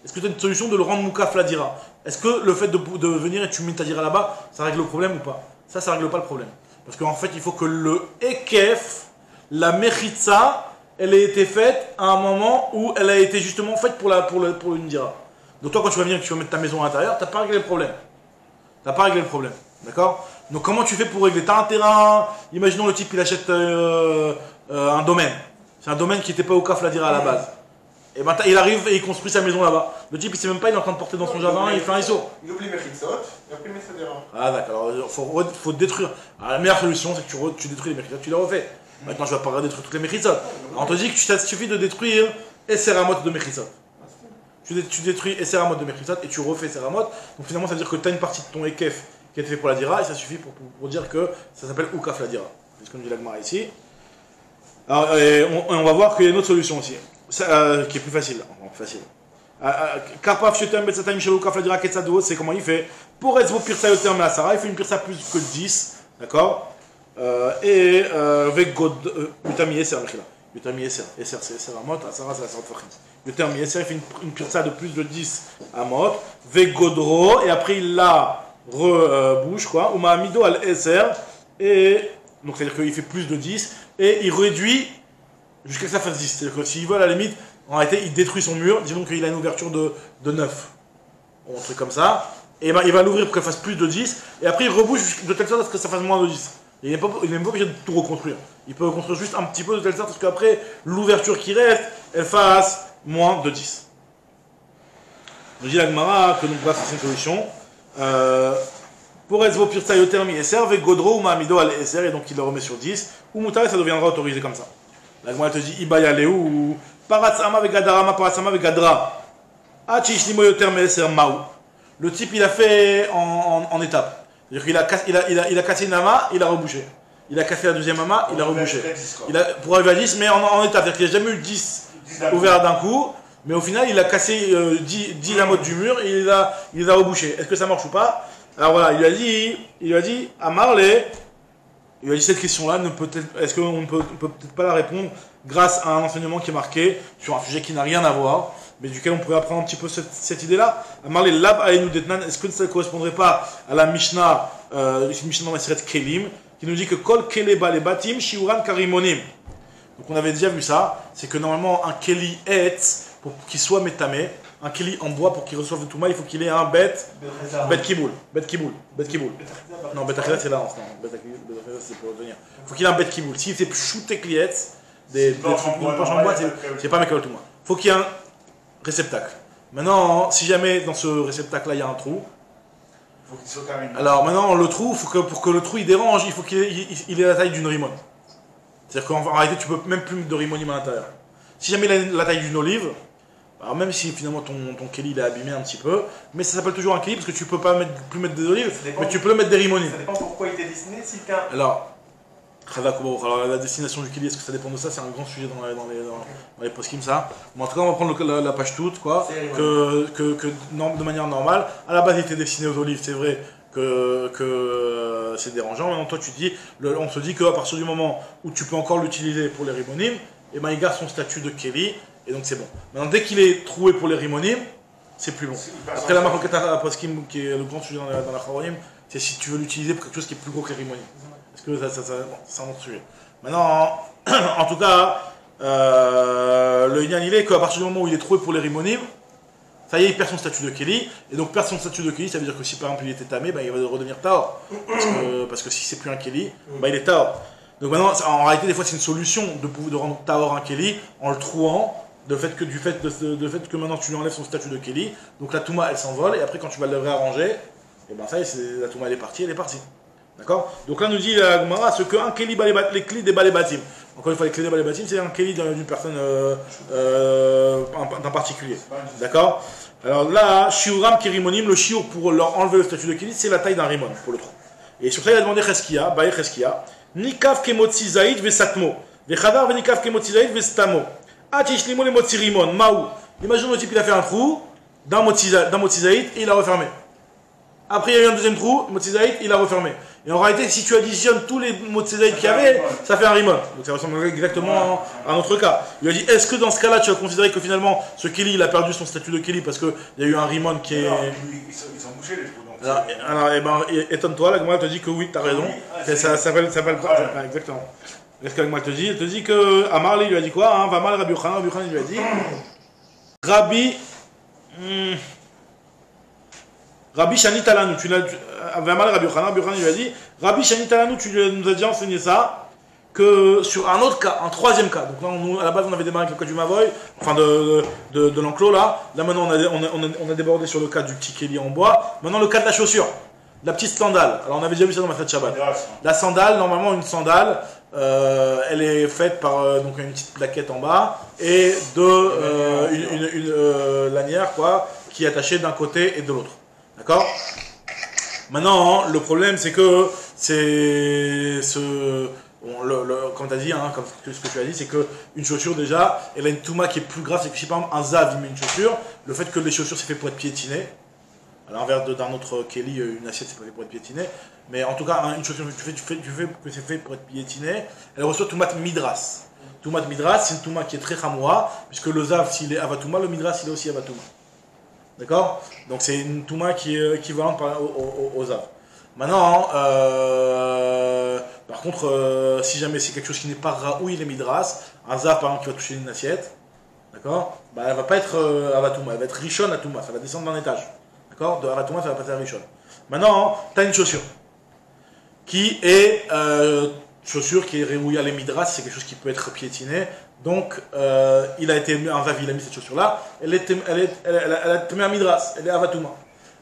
Est-ce que tu as une solution de le rendre Moukaf la dira? Est-ce que le fait de venir et tu mets ta dira là-bas, ça règle le problème ou pas? Ça règle pas le problème. Parce qu'en fait, il faut que le Ekef, la Mechitza, elle ait été faite à un moment où elle a été justement faite pour une dira. Donc toi, quand tu vas venir et que tu vas mettre ta maison à l'intérieur, tu n'as pas réglé le problème. D'accord? Donc comment tu fais pour régler? Tu as un terrain, imaginons le type il achète un domaine. C'est un domaine qui n'était pas au CAF la dira à la base. Et ben il arrive et il construit sa maison là-bas. Le type il sait même pas, il est en train de porter dans son jardin, il fait un ISO. Il oublie mes Mechitsot, et après il met sa dira. Ah d'accord, alors faut détruire. Alors, la meilleure solution c'est que tu détruis les Mechitsot, tu les refais. Maintenant je vais pas détruire toutes les Mechitsot. On te dit que ça suffit de détruire Esseramot de Mechitsot. Tu détruis Esseramot de Mechitsot et tu refais Esseramot. Donc finalement ça veut dire que tu as une partie de ton Ekef qui a été fait pour la dira et ça suffit pour dire que ça s'appelle Oukaf la dira. C'est ce qu'on dit l'Agmara ici. Alors, on va voir qu'il y a une autre solution aussi, qui est plus facile. Karpaf Shetem Betsataim Shelo Oukaf la dira Ketzado, c'est comment il fait. Pour Ezvo Pirsa Yotem la Sarah, il fait une Pirsa plus que 10, d'accord? Et avec God, Utami Yeser, Utami Yeser, Yeser c'est Yeser Amot, Sarah c'est la sorte Fachim. Utami Yeser, il fait une Pirsa de plus de 10 Amot, avec Godro, et après il la rebouche, quoi, Uma Amido al Yeser, et donc c'est-à-dire qu'il fait plus de 10, et il réduit jusqu'à ce que ça fasse 10. C'est-à-dire que s'il veut, à la limite, en réalité, il détruit son mur, disons qu'il a une ouverture de 9, ou un truc comme ça, et ben, il va l'ouvrir pour qu'elle fasse plus de 10, et après il rebouche de telle sorte à ce que ça fasse moins de 10. Il n'est pas obligé de tout reconstruire. Il peut reconstruire juste un petit peu de telle sorte à ce qu'après, l'ouverture qui reste, elle fasse moins de 10. On dit la Gemara que donc voilà, c'est une solution. Pour Ezvo Pirta Yoter Mi Eser, avec Godro ou Mahamido al Eser, et donc il le remet sur 10, ou Moutare, ça deviendra autorisé comme ça. La Gemara te dit Ibaya Leu, ou Paratsama avec Gadarama, Paratsama avec Gadra. Achishlimo Yoter Mi Eser Maou. Le type il a fait en étapes. C'est-à-dire qu'il a cassé une ama, il a rebouché. Il a cassé la deuxième ama, il a rebouché. Pour arriver à 10, mais en étapes. C'est-à-dire qu'il n'a jamais eu 10 ouverts d'un coup, mais au final il a cassé 10 lamottes du mur et il les a rebouchés. Est-ce que ça marche ou pas? Alors voilà, il lui a dit à Marley, il lui a dit cette question-là, est-ce qu'on ne peut peut-être pas la répondre grâce à un enseignement qui est marqué sur un sujet qui n'a rien à voir, mais duquel on pourrait apprendre un petit peu cette idée-là. À Marley, Lab Aïnou Detnan, est-ce que ça ne correspondrait pas à la Mishnah, Mishnah Maseret Kelim, qui nous dit que Kol Kele Ba le Batim, Shiuran Karimonim. Donc on avait déjà vu ça, c'est que normalement un Keli Etz, pour qu'il soit métamé, un Keli en bois pour qu'il reçoive le Touma, il faut qu'il ait un Bet Kiboul. Non, Bet Achila c'est là en ce moment. Bet Achila c'est pour revenir. Il faut qu'il ait un Bet Kiboul. Si c'est shooté Klietz, des planches en bois, c'est pas Mekal Touma. Il faut qu'il y ait un réceptacle. Maintenant, si jamais dans ce réceptacle-là il y a un trou, faut qu'il soit carrément. Alors maintenant, le trou, pour que le trou il dérange, il faut qu'il ait la taille d'une rimone. C'est-à-dire qu'en réalité, tu peux même plus mettre de rimonim à l'intérieur. Si jamais il a la taille d'une olive, alors même si finalement ton Kelly il est abîmé un petit peu, mais ça s'appelle toujours un Kelly parce que tu peux pas plus mettre des olives, mais tu peux mettre des rimonim. Ça dépend pourquoi il était dessiné, si t'as. Alors la destination du Kelly, est-ce que ça dépend de ça? C'est un grand sujet dans les poskim ça. Mais en tout cas, on va prendre la page toute, quoi, de manière normale. À la base, il était destiné aux olives, c'est vrai que c'est dérangeant. Maintenant, toi, tu dis, on se dit qu'à partir du moment où tu peux encore l'utiliser pour les rimonim, et ben il garde son statut de Kelly, et donc c'est bon. Maintenant, dès qu'il est troué pour les rimonim, c'est plus bon. Après, la marque à poskim, qui est le grand sujet dans la charonim, c'est si tu veux l'utiliser pour quelque chose qui est plus gros que les rimonim. Parce que c'est un autre sujet. Maintenant, en tout cas, le Inyan il est qu'à partir du moment où il est trouvé pour les rimonim, ça y est, il perd son statut de Kelly, et donc perdre son statut de Kelly, ça veut dire que si par exemple il était tamé, bah, il va redevenir Taor. Parce que si c'est plus un Kelly, bah, il est Taor. Donc maintenant, en réalité, des fois c'est une solution de rendre Taor un Kelly en le trouant, du fait que maintenant tu lui enlèves son statut de Kelly, donc la Touma elle s'envole, et après quand tu vas le réarranger, et ben ça y est, la Touma elle est partie. D'accord? Donc là nous dit la Gemara ce qu'un Kelly les clés des balébatim. Encore une fois, les clés des balébatim, c'est un Kelly d'une personne d'un particulier. D'accord? Alors là, Shiuram Kirimonim, le Shiur pour leur enlever le statut de Kelly, c'est la taille d'un rimon pour le trou. Et sur ça, il a demandé Cheskia, Baye Cheskia, Nikav Kemotzi Zaïd Vesatmo, Vechadar Venikav Kemotzi Zaïd Vestamo, Atishlimon et Motzi Rimon, Maou. Imagine le type, il a fait un trou d'un Motzi Zaïd et il a refermé. Après, il y a eu un deuxième trou, Motzizaït, il a refermé. Et en réalité, si tu additionnes tous les Motzizaït qu'il y avait, ça fait un rimon. Donc ça ressemble exactement à notre cas. Il a dit, est-ce que dans ce cas-là, tu vas considérer que finalement, ce Keli, il a perdu son statut de Keli parce qu'il y a eu un rimon qui est. Non, ils sont bouchés les trous. Alors, eh ben, étonne-toi, la Gemara te dit que oui, t'as raison. Ça s'appelle. Exactement. Qu'est-ce que la Gemara te dit? Elle te dit que Amar lui a dit quoi, hein? Va mal Rabbi Yochanan. Rabbi Yochanan lui a dit Rabbi Shani Talanu, tu l'as. Mal Rabbi Yochanan lui a dit Rabbi Shani Talanu, tu nous as déjà enseigné ça, que sur un autre cas, un troisième cas. Donc là, à la base, on avait démarré avec le cas du Mavoy, enfin de l'enclos là. Là maintenant, on a débordé sur le cas du petit Kéli en bois. Maintenant, le cas de la chaussure, la petite sandale. Alors on avait déjà vu ça dans ma fête Shabbat. La sandale, normalement, une sandale, elle est faite par donc une petite plaquette en bas et une lanière quoi, qui est attachée d'un côté et de l'autre. D'accord? Maintenant, le problème, c'est que comme tu as dit, hein, comme ce que tu as dit, c'est qu'une chaussure, déjà, elle a une touma qui est plus grave. C'est que si par exemple un zav, il met une chaussure, le fait que les chaussures, c'est fait pour être piétiné, à l'inverse d'un autre Kéli, une assiette, c'est pas fait pour être piétiné, mais en tout cas, une chaussure, tu fais que c'est fait pour être piétiné, elle reçoit toumat midras. Toumat midras, c'est une touma qui est très chamoua, puisque le zav, s'il est avatouma, le midras, il est aussi avatouma. D'accord? Donc c'est une touma qui est équivalente aux zav. Maintenant, par contre, si jamais c'est quelque chose qui n'est pas raoui les midras, un zav par exemple qui va toucher une assiette, d'accord? Bah, elle va pas être avatouma, elle va être rishon atouma, ça va descendre d'un étage. D'accord? De avatouma, ça va passer à rishon. Maintenant, tu as une chaussure qui est chaussure qui est raoui les midras, c'est quelque chose qui peut être piétiné. Donc, il a été un zav, il a mis cette chaussure-là, elle a été un midras, elle est avatouma.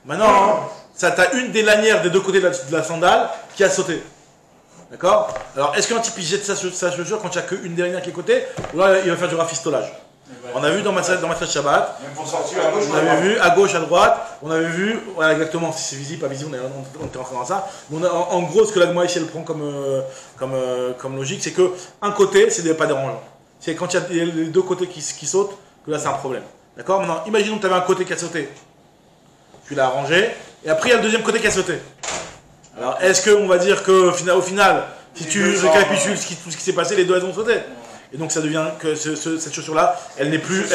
Maintenant, ça t'as une des lanières des deux côtés de la sandale qui a sauté. D'accord? Alors, est-ce qu'un type il jette sa chaussure quand il n'y a qu'une des lanières qui est côté, ou là il va faire du rafistolage? On a vu dans ma fête Shabbat, on avait vu à gauche, à droite, on avait vu, voilà exactement, si c'est visible, pas visible, on était rentré dans ça. En gros, ce que la Gemara ici elle prend comme logique, c'est que un côté, c'est pas dérangeant. C'est quand il y a les deux côtés qui sautent, que là c'est un problème. D'accord? Maintenant, imaginons que tu avais un côté qui a sauté. Tu l'as arrangé, et après il y a le deuxième côté qui a sauté. Alors, est-ce qu'on va dire qu'au final, si tu récapitules tout ce qui s'est passé, les deux elles ont sauté? Et donc ça devient que cette chaussure-là, elle n'est plus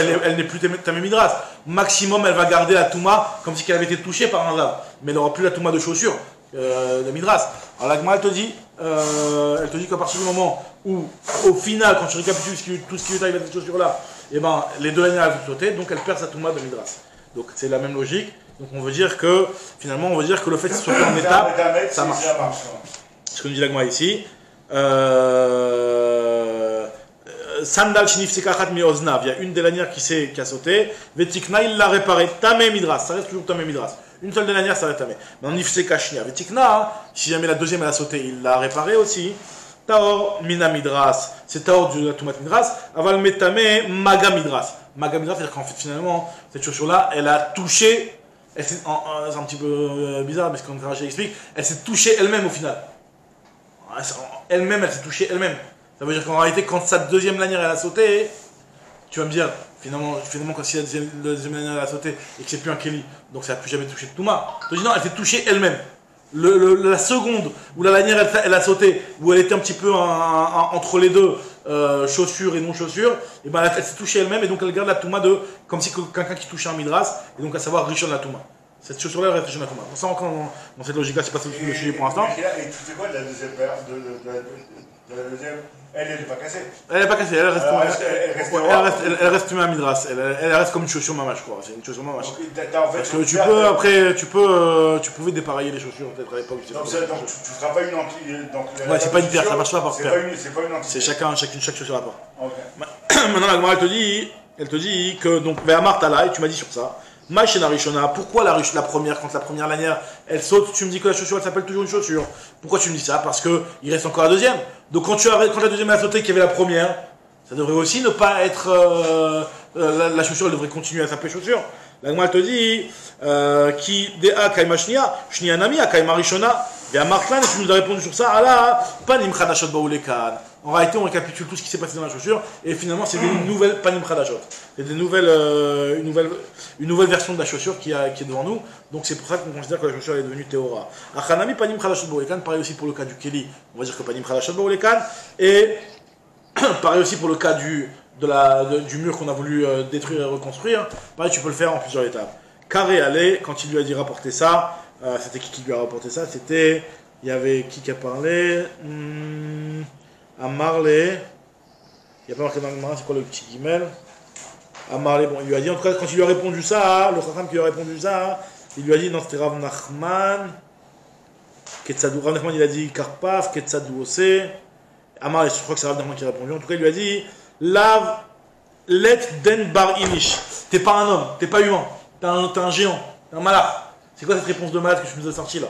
Tamé Midras. Maximum, elle va garder la Touma comme si elle avait été touchée par un zav. Mais elle n'aura plus la Touma de chaussure, de Midras. Alors la Gemara, elle te dit qu'à partir du moment où, au final, quand tu récapitules tout ce qui lui arrive à cette chaussure-là, et ben, les deux lanières vont sauter, donc elle perd sa Touma de Midras. Donc c'est la même logique. Donc on veut dire que, finalement, le fait que ce soit fait en étapes, ça marche. C'est ce que nous dit la Gemara ici. Sandal shinif sekachat mi oznav, il y a une des lanières qui a sauté. Vetikna, il l'a réparé. Tamé midras, ça reste toujours tamé midras. Une seule des lanières, ça reste tamé. Maintenant, nif sekachnia. Vetikna, si jamais la deuxième elle a sauté, il l'a réparé aussi. Taor mina midras, c'est taor de la tomat midras. Aval metame maga midras. Maga midras, c'est-à-dire qu'en fait, finalement, cette chaussure-là, elle a touché. C'est un petit peu bizarre, parce qu'on explique. Elle s'est touchée elle-même au final. Elle-même, elle s'est touchée elle-même. Ça veut dire qu'en réalité, quand sa deuxième lanière elle a sauté, tu vas me dire, finalement quand si la deuxième lanière elle a sauté et que c'est plus un Kéli, donc ça n'a plus jamais touché de Touma. Je dis non, elle s'est touchée elle-même. La seconde où la lanière elle a sauté, où elle était un petit peu entre les deux, chaussure et non chaussure, et ben elle s'est touchée elle-même et donc elle garde la Touma comme si quelqu'un qui touchait un midras, et donc à savoir Rishon la Touma. Cette chaussure-là, elle reste Rishon la Touma. Pour ça, encore dans cette logique-là, c'est pas ce que je suis pour l'instant. Et tu sais quoi de la deuxième paire de la deuxième? Elle n'est pas cassée. Elle n'est pas cassée, elle reste à midras. Elle reste comme une chaussure mamache, quoi. C'est une chaussure mamache. Parce que tu pouvais dépareiller les chaussures peut-être à l'époque. Donc tu ne feras pas une entière. Ouais, c'est pas une paire, ça marche pas par paire. C'est pas une entière. C'est chaque chaussure à part. Maintenant, la Gemara, elle te dit que, donc, vers Martala, et tu m'as dit sur ça. Maïchena Rishona, pourquoi la première, quand la première lanière elle saute, tu me dis que la chaussure elle s'appelle toujours une chaussure? Pourquoi tu me dis ça? Parce qu'il reste encore la deuxième. Donc quand la deuxième a sauté qu'il y avait la première, ça devrait aussi ne pas être. La chaussure elle devrait continuer à s'appeler chaussure. La Gemara te dit qui dea kaima shnia, shnia nami kaima rishona. Et à Marklan, et tu nous as répondu sur ça, ah là, panim khadashot baoulekan. En réalité, on récapitule tout ce qui s'est passé dans la chaussure, et finalement, c'est des nouvelles panim khadashot. C'est des nouvelles, une nouvelle version de la chaussure qui est devant nous, donc c'est pour ça qu'on considère que la chaussure est devenue Théora. Achanami panim khadashot baoulekan, pareil aussi pour le cas du Keli, on va dire que panim khadashot baoulekan, et pareil aussi pour le cas du mur qu'on a voulu détruire et reconstruire, pareil, tu peux le faire en plusieurs étapes. Carré allait, quand il lui a dit rapporter ça, c'était qui lui a rapporté ça? C'était, il y avait qui a parlé? Amarlé. Il n'y a pas marqué dans le marin, c'est quoi le petit guimel? Amarlé, bon, il lui a dit, en tout cas, quand il lui a répondu ça, le Chacham qui lui a répondu ça, il lui a dit, non, c'était Rav Nachman, Ketsadou, Rav Nachman, il a dit Karpaf, Ketsadou Ose, Amarlé, je crois que c'est Rav Nachman qui a répondu, en tout cas, il lui a dit, Lav, Let Den Bar Inish, t'es pas un homme, t'es pas humain, t'es un géant, t'es un malade. C'est quoi cette réponse de malade que je nous ai sortie là?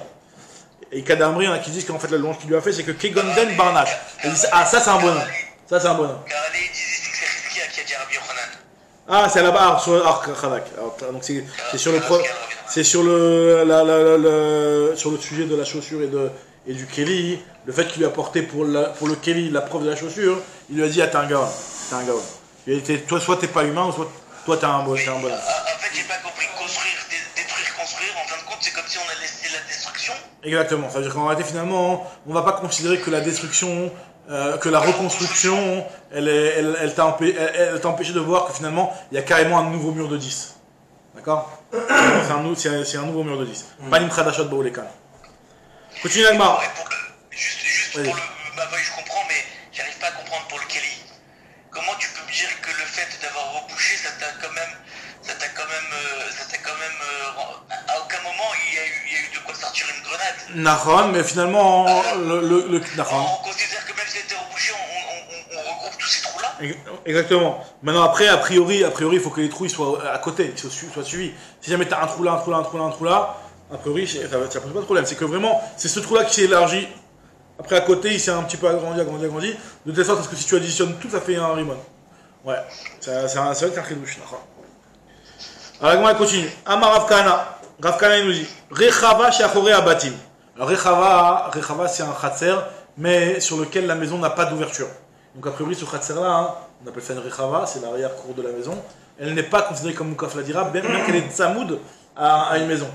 Et Kadamri, il y en a qui disent qu'en fait la louange qu'il lui a fait, c'est que Kegonden Barnash. Il dit, ah, ça c'est un bonhomme. Ça c'est un bonhomme. Karalé, il disait que c'est Rizkia qui a dit Rabbi Yochanan. Ah, c'est là-bas, sur Khadak. Donc c'est sur le c'est sur sur le sujet de la chaussure et du Keli, le fait qu'il lui a porté pour le Keli la preuve de la chaussure, il lui a dit, ah, t'es un gars. T'es un gars. Il a dit, toi, soit t'es pas humain, soit toi t'es un bonhomme. En fait, j'ai pas compris. Construire, en fin de compte, c'est comme si on a laissé la destruction. Exactement, ça veut dire qu'en réalité, finalement, on va pas considérer que la destruction, que la reconstruction, elle t'a empêché de voir que finalement, il y a carrément un nouveau mur de 10. D'accord? C'est un nouveau mur de 10. Panim Khadashot Baoulekan. Continue l'Agmar. Juste pour le Mavoy, je comprends, mais j'arrive pas à comprendre pour le Keli. Comment tu peux me dire que le fait d'avoir rebouché, ça t'a quand même. À aucun moment il y a eu de quoi sortir une grenade. Nahon, mais finalement, on considère que même si c'était rebouché, on regroupe tous ces trous-là. Exactement. Maintenant, après, a priori, il faut que les trous soient à côté, soient suivis. Si jamais tu as un trou là, a priori, ça pose pas de problème. C'est que vraiment, c'est ce trou-là qui s'est élargi. Après, à côté, il s'est un petit peu agrandi, de telle sorte que si tu additionnes tout, ça fait un rimon. Ouais, c'est vrai que c'est un chidouche. Alors, on continue. Amar Rav Kana, il nous dit Rechava Shachore Abatim. Alors, Rechava, c'est un khatser, mais sur lequel la maison n'a pas d'ouverture. Donc, a priori, ce khatser-là, on appelle ça une Rechava, c'est l'arrière-cour de la maison. Elle n'est pas considérée comme Moukaf Ladira, bien qu'elle est tsamoud à une maison.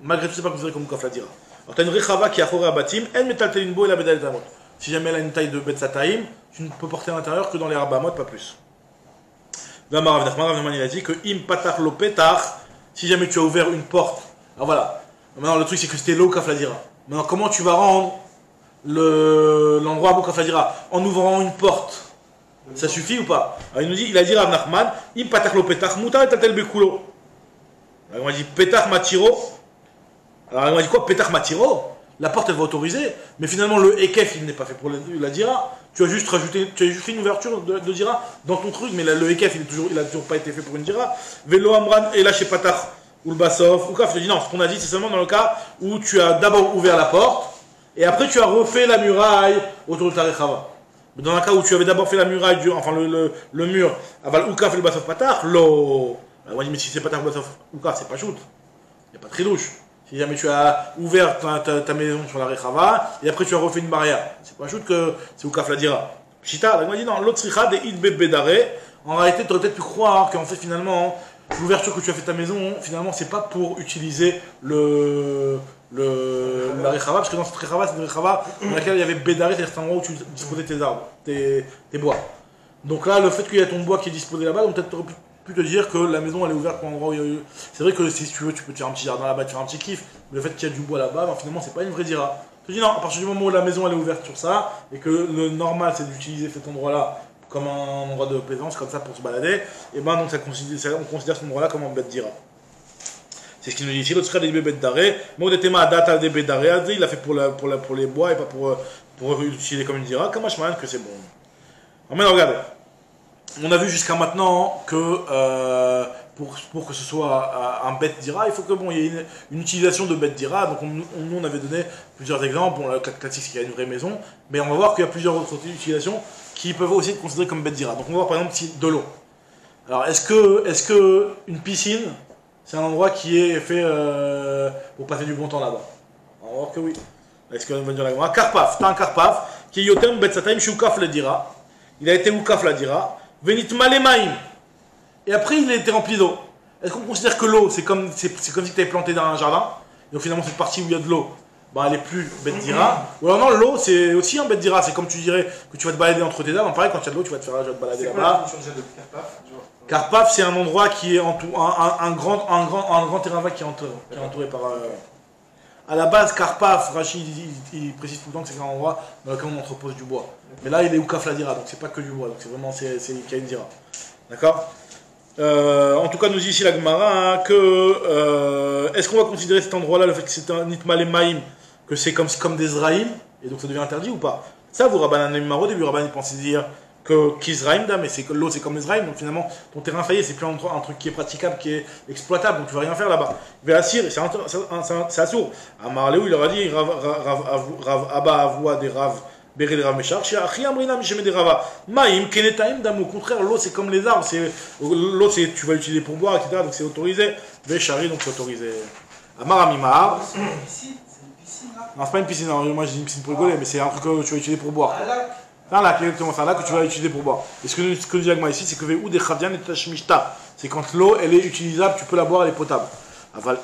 Malgré tout, c'est pas considéré comme Moukaf Ladira. Alors, tu as une Rechava qui est Achore Abatim, elle metaltel une bo et la bedal tamot. Si jamais elle a une taille de bet sataim, tu ne peux porter à l'intérieur que dans les arbamot, pas plus. Rav Nachman, il a dit que im patach lo petach, si jamais tu as ouvert une porte. Alors voilà. Maintenant le truc c'est que c'était l'eau kafladira. Maintenant comment tu vas rendre l'endroit à kafladira en ouvrant une porte? Ça suffit ou pas? Alors il a dit Rav Nachman, im patach lo petach mutar et tatel bekulo. Alors il a dit petach matiro. Alors il a dit quoi? Petach matiro? La porte elle va autoriser, mais finalement le ekef il n'est pas fait pour la dira. Tu as juste fait une ouverture de dira dans ton truc, mais le ekef il a toujours pas été fait pour une dira. Velo amran et là chez Patach ou le Bassof ou Kaf, je te dis non, ce qu'on a dit c'est seulement dans le cas où tu as d'abord ouvert la porte et après tu as refait la muraille autour de ta rechava. Mais dans un cas où tu avais d'abord fait la muraille, le mur, aval ou Kaf et le Bassof Patach, lo. On va dire mais si c'est Patach ou Bassof ou Kaf, c'est pas shoot. Il n'y a pas de tridouche. Si jamais tu as ouvert ta maison sur la Rechava, et après tu as refait une barrière, c'est pas juste que c'est Oukaf la dira. Chita, il m'a dit non, l'autre sricha des idbe bedare. En réalité, tu aurais peut-être pu croire qu'en fait, finalement, l'ouverture que tu as fait ta maison, finalement, c'est pas pour utiliser la Rechava, parce que dans cette Rechava, c'est une Rechava dans laquelle il y avait bedare, c'est-à-dire c'est un endroit où tu disposais tes arbres, tes bois. Donc là, le fait qu'il y a ton bois qui est disposé là-bas, donc peut-être tu aurais pu te dire que la maison elle est ouverte pour un endroit où il y a eu. C'est vrai que si tu veux, tu peux te faire un petit jardin là-bas, tu faire un petit kiff, mais le fait qu'il y a du bois là-bas, ben, finalement c'est pas une vraie dira. Je te dis non, à partir du moment où la maison elle est ouverte sur ça, et que le normal c'est d'utiliser cet endroit-là comme un endroit de plaisance, comme ça pour se balader, et ben donc on considère cet endroit-là comme un bête dira. C'est ce qu'il nous dit ici, l'autre serait des bêtes d'arrêt, mais on était à data des bêtes d'arrêt, il l'a fait pour les bois et pas pour utiliser comme une dira, comme Hashman que c'est bon. Alors maintenant regardez. On a vu jusqu'à maintenant que pour que ce soit un bête dira, il faut que il y ait une utilisation de bête dira. Donc on avait donné plusieurs exemples. Bon, le classique c'est qu'il y a une vraie maison, mais on va voir qu'il y a plusieurs autres utilisations qui peuvent aussi être considérées comme bête dira. Donc on va voir par exemple de l'eau. Alors est-ce que une piscine c'est un endroit qui est fait pour passer du bon temps là-bas? On va voir que oui. Est-ce qu'on va dire la Gemara? Karpaf, t'as un karpaf qui est yotem betsataim shukaf le dira. Il a été oukaf la dira. Venit malemaim. Et après, il a été rempli d'eau. Est-ce qu'on considère que l'eau, c'est comme si tu avais planté dans un jardin, et donc finalement, cette partie où il y a de l'eau, bah, elle est plus bête dira. Ou alors non, l'eau, c'est aussi un bête dira. C'est comme tu dirais que tu vas te balader entre tes dames. Pareil, quand il y a de l'eau, tu vas te balader là-bas. Karpaf, c'est un endroit qui est un grand terrain vague qui est entouré par. À la base, Karpaf, Rachid, il précise tout le temps que c'est un endroit dans lequel on entrepose du bois. Mais là, il est oukaf la dira, donc c'est pas que du bois. Donc c'est vraiment qu'il y a une dira. D'accord? En tout cas, nous dit ici la Gemara hein, que est-ce qu'on va considérer cet endroit-là, le fait que c'est un Nitma le Maïm, que c'est comme des Zraïm, et donc ça devient interdit ou pas? Ça, vous Rabbanan Maro, début Rabbanan pensait dire que Kizraïm, mais c'est que l'eau c'est comme les Zraïm, donc finalement ton terrain failli, c'est plus un truc qui est praticable, qui est exploitable, donc tu vas rien faire là-bas. Vélassir, c'est assourd. À Marléou, il leur a dit Rav Abba Avoua des Rav. Béré des Rav Méchar, chez Achia Amrina Michem des Rava. Maïm, Kenetaim, Dam, au contraire, l'eau c'est comme les arbres, l'eau tu vas l'utiliser pour boire, etc. Donc c'est autorisé. Véchari, donc c'est autorisé. Amaramimar. C'est une piscine, là? Non, c'est pas une piscine, non, moi j'ai dit une piscine pour rigoler, mais c'est un truc que tu vas utiliser pour boire. Un lac, exactement, c'est un lac que tu vas utiliser pour boire. Et ce que nous dit Agma ici, c'est que Véhou des Khavian et Tashmishta. C'est quand l'eau elle est utilisable, tu peux la boire, elle est potable.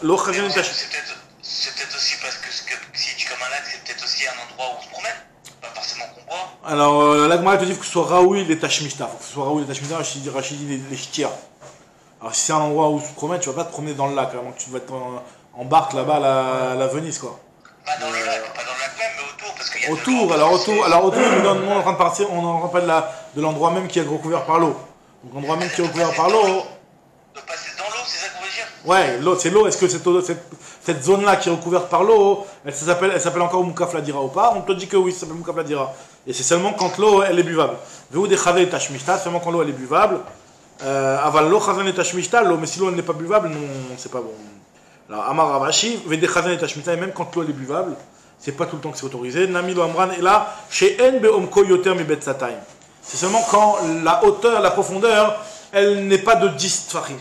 L'eau Khavian et Tashmishta. C'est peut-être aussi parce que si tu comme un lac, c'est peut-être aussi un endroit où on se promène. Pas forcément qu'on boit. Alors, l'Agma te dit que ce soit Raoui les Tashmishta. Il faut que ce soit Raoui les Tashmishta, Rachid dit les Ch'tia. Alors, si c'est un endroit où tu te promènes, tu vas pas te promener dans le lac, vraiment que tu vas être en barque là-bas à la Venise, quoi. Pas dans le lac même, mais autour, parce qu'il y a autour, nous on est en train de partir, on en parle de l'endroit même qui est recouvert par l'eau. Donc l'endroit même qui est recouvert par l'eau. De passer dans l'eau, c'est ça qu'on veut dire? Ouais, l'eau, c'est l'eau. Est-ce que cette zone-là qui est recouverte par l'eau, elle s'appelle encore Moukaf Ladira ou pas? On te dit que oui, ça s'appelle Moukaf Ladira. Et c'est seulement quand l'eau elle est buvable. Veu des Chavé et Tashmishta, seulement quand l'eau elle est buvable. Aval l'eau Chavé et Tashmishta, l'eau, mais si l'eau elle n'est pas buvable, non, c'est pas bon. Alors Amar Ravashi, Veu des Chavé et Tashmishta, et même quand l'eau elle est buvable. C'est pas tout le temps que c'est autorisé. Namilo Amran est là chez En Beomko Yoter mi Betsataim. C'est seulement quand la hauteur, la profondeur, elle n'est pas de 10 tfachim.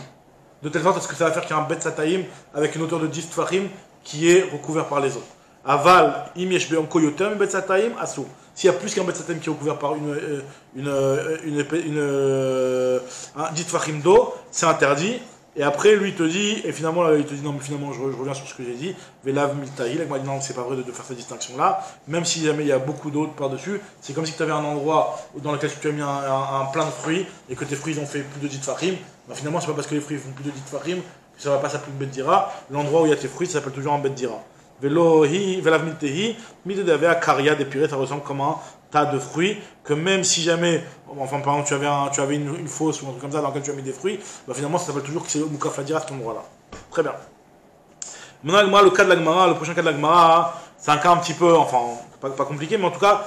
De telle sorte à ce que ça va faire qu'il y a un Betsataim avec une hauteur de 10 tfachim qui est recouvert par les eaux. Aval im yesh beomko yoter mi Betsataim asur. S'il y a plus qu'un Betsataim qui est recouvert par un 10 tfachim d'eau, c'est interdit. Et après, lui, il te dit, et finalement, il te dit, non, mais finalement, je reviens sur ce que j'ai dit, Velav Miltahi, il m'a dit, non, c'est pas vrai de faire cette distinction-là, même si jamais il y a beaucoup d'eau par-dessus, c'est comme si tu avais un endroit dans lequel tu as mis un plein de fruits, et que tes fruits ont fait plus de 10 tfachim, ben, finalement, c'est pas parce que les fruits font plus de 10 tfachim que ça va pas s'appeler une bête dira, l'endroit où il y a tes fruits, ça s'appelle toujours un bête dira. Velav Miltahi, Miltahi, Karia, des purées, ça ressemble comme un tas de fruits, que même si jamais, enfin par exemple tu avais une fosse ou un truc comme ça dans laquelle tu as mis des fruits, bah finalement ça s'appelle toujours que c'est Moukaf Ladira à cet endroit-là. Très bien. Maintenant, le cas de la Gemara, le prochain cas de la Gemara, c'est un cas un petit peu, enfin, pas compliqué, mais en tout cas,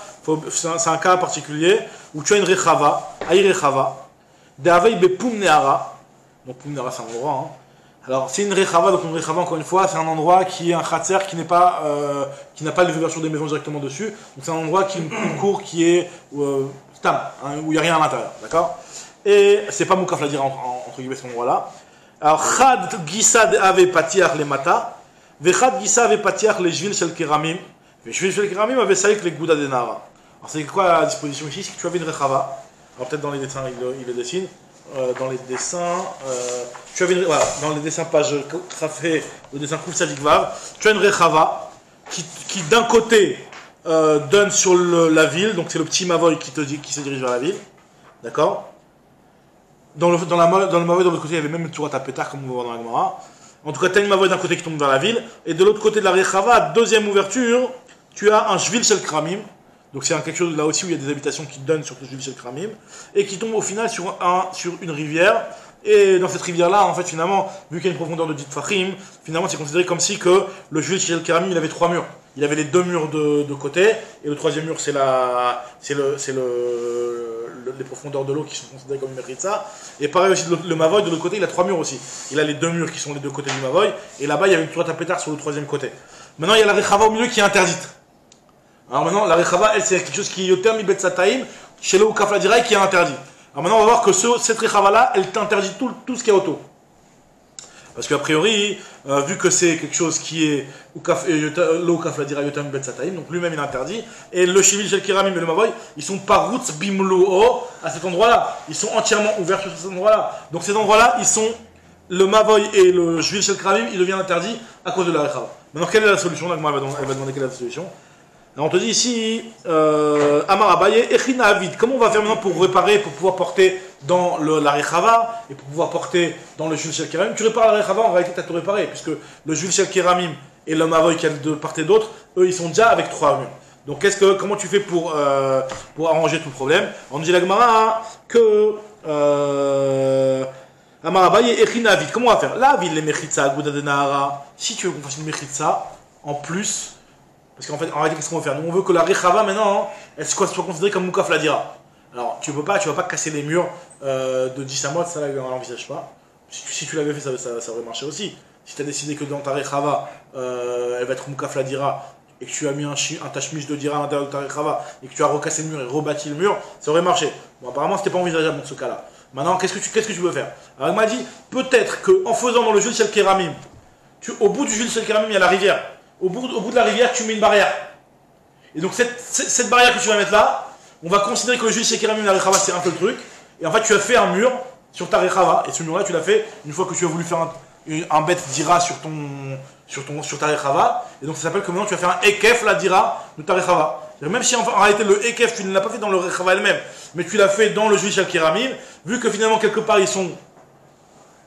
c'est un cas particulier où tu as une Rechava, Aïe Rechava, De'avei Bepum Neara, donc Pum Neara c'est un endroit, hein. Alors, c'est une Rechava, donc une Rechava, encore une fois, c'est un endroit qui est un khatser qui n'a pas l'ouverture des maisons directement dessus. Donc, c'est un endroit qui est une cour qui est stam, hein, où il n'y a rien à l'intérieur, d'accord? Et c'est pas Moukaf Ladira entre guillemets cet endroit-là. Alors, Chad Gissad Ave Patiach les Mata, Vechad Gissad Ave Patiach les Jvil Shel Keramim, Jvil Shel Keramim avait Saïk les Gouda de Nara. Alors, c'est quoi la disposition ici? C'est que tu avais une Rechava. Alors, peut-être dans les dessins, il le dessine. Dans les dessins, dans les dessins page Krafé, le dessin Kouf Sadik Vav, tu as une Rechava qui d'un côté donne sur la ville, donc c'est le petit Mavoy qui se dirige vers la ville, d'accord? Dans le Mavoy, de l'autre côté, il y avait même une tour à Tapetar, comme on va voir dans la Gemara. En tout cas, tu as une Mavoy d'un côté qui tombe vers la ville, et de l'autre côté de la Rechava, deuxième ouverture, tu as un Jvil Shel Kramim. Donc c'est quelque chose là aussi où il y a des habitations qui donnent sur le Jvil Shel Kramim et qui tombent au final sur une rivière. Et dans cette rivière-là, en fait, finalement, vu qu'il y a une profondeur de 10 tfachim, finalement, c'est considéré comme si que le Jvil Shel Kramim, il avait 3 murs. Il avait les 2 murs de côté, et le troisième mur, c'est les profondeurs de l'eau qui sont considérées comme une Meritza. Et pareil aussi, le Mavoy, de l'autre côté, il a 3 murs aussi. Il a les 2 murs qui sont les 2 côtés du Mavoy, et là-bas, il y avait une tour à Tapetar sur le troisième côté. Maintenant, il y a la Rechava au milieu qui est interdite. Alors maintenant, la Rechava, elle, c'est quelque chose qui est Yoter mi Betsataim, chez le Moukaf Ladira, qui est interdit. Alors maintenant, on va voir que cette Rechava-là, elle t'interdit tout ce qui est autour. Parce qu'a priori, vu que c'est quelque chose qui est l'Okaf la dira Yotam Bet Sataim, donc lui-même il interdit, et le Shivil Shel Kiramim et le Mavoy, ils sont par route Bimlouo à cet endroit-là. Ils sont entièrement ouverts sur cet endroit-là. Donc ces endroits-là, ils sont. Le Mavoy et le Shivil Shel Kiramim, il devient interdit à cause de la Rechava. Maintenant, quelle est la solution? Là, elle va demander quelle est la solution. Alors, on te dit ici, Amar Abaye, Echina Avid. Comment on va faire maintenant pour réparer, pour pouvoir porter dans la Rechava et pour pouvoir porter dans le Shivil Shel Kiramim? Tu répares la Rechava, en réalité, tu as tout réparé, puisque le Shivil Shel Kiramim et le Mavoy qui a de part et d'autre, eux, ils sont déjà avec 3 murs. Donc, comment tu fais pour arranger tout le problème? On dit la Gemara que. Amarabaye Echina Avid. Comment on va faire? Là, Avid les Mechitza, Gouda de Nahara. Si tu veux qu'on fasse une Mechitza, en plus. Parce qu'en fait, en réalité, qu'est-ce qu'on veut faire? Nous, on veut que la Rechava, maintenant, elle soit considérée comme Moukaf la dira. Alors, tu vas pas casser les murs de 10 à mode, ça, on l'envisage pas. Si tu l'avais fait, ça aurait marché aussi. Si tu as décidé que dans ta Rechava, elle va être Moukaf la dira, et que tu as mis un tachmish de dira à l'intérieur de ta Rechava, et que tu as recassé le mur et rebâti le mur, ça aurait marché. Bon, apparemment, c'était pas envisageable dans ce cas-là. Maintenant, qu'est-ce que tu veux faire? Alors, il m'a dit, peut-être qu'en faisant dans le Shivil Shel Kiramim, au bout du Shivil Shel Kiramim, il y a la rivière. Au bout de la rivière, tu mets une barrière. Et donc, cette barrière que tu vas mettre là, on va considérer que le Shivil Shel Kiramim et la Rechava, c'est un seul truc. Et en fait, tu as fait un mur sur ta Rechava. Et ce mur-là, tu l'as fait une fois que tu as voulu faire un bet dira sur ta Rechava. Et donc, ça s'appelle que maintenant, tu vas faire un Ekef, la dira de ta Rechava. Même si en réalité, le Ekef, tu ne l'as pas fait dans le Rechava elle-même, mais tu l'as fait dans le Shivil Shel Kiramim, vu que finalement, quelque part, ils sont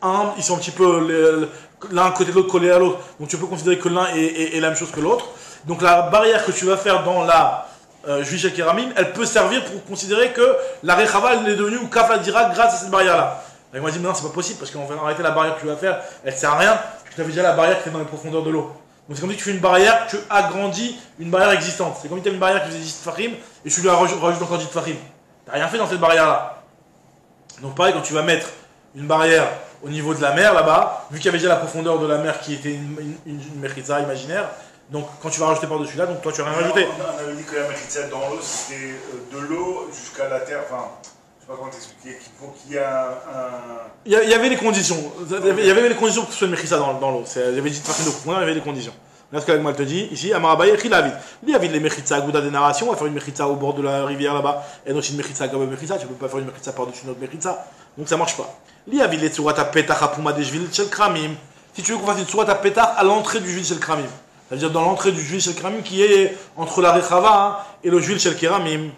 un petit peu l'un côté de l'autre, collés à l'autre, donc tu peux considérer que l'un est la même chose que l'autre. Donc la barrière que tu vas faire dans la Shivil Shel Kiramim, elle peut servir pour considérer que la Rechava, elle est devenue ou Kaf la dira grâce à cette barrière-là. Il m'a dit, mais non, c'est pas possible, parce qu'en réalité, la barrière que tu vas faire, elle sert à rien, parce que tu avais déjà la barrière qui était dans les profondeurs de l'eau. Donc c'est comme si tu fais une barrière, tu agrandis une barrière existante. C'est comme si tu as une barrière qui faisait 10 tfachim, et tu lui rajoutes encore 10 tfachim. Tu n'as rien fait dans cette barrière-là. Donc pareil, quand tu vas mettre une barrière au niveau de la mer, là-bas, vu qu'il y avait déjà la profondeur de la mer qui était une mechitza imaginaire, donc quand tu vas rajouter par-dessus là, donc toi tu n'as rien rajouté. On avait dit que la mechitza dans l'eau, c'était de l'eau jusqu'à la terre, enfin, je sais pas comment t'expliquer, qu'il faut qu'il y ait Il y avait les conditions, il y avait les conditions pour que ce soit une mechitza dans l'eau, il y avait 10 tfachim de profondeur, il y avait les conditions. Là, ce qu'Agmal te dit, ici, Amarabaye, Chilavid. Il y avait les mechitza à Gouda des narrations, on va faire une mechitza au bord de la rivière là-bas, et aussi une mechitza à Gaba mechitza, tu peux pas faire une mechitza par-dessus une autre mechitza, donc ça marche pas. Il y avait les tsurata petach à Pouma des Shivil Shel Kiramim. Si tu veux qu'on fasse une tsurata petach à l'entrée du Shivil Shel Kiramim, c'est-à-dire dans l'entrée du Shivil Shel Kiramim qui est entre la Rechava et le Shivil Shel Kiramim.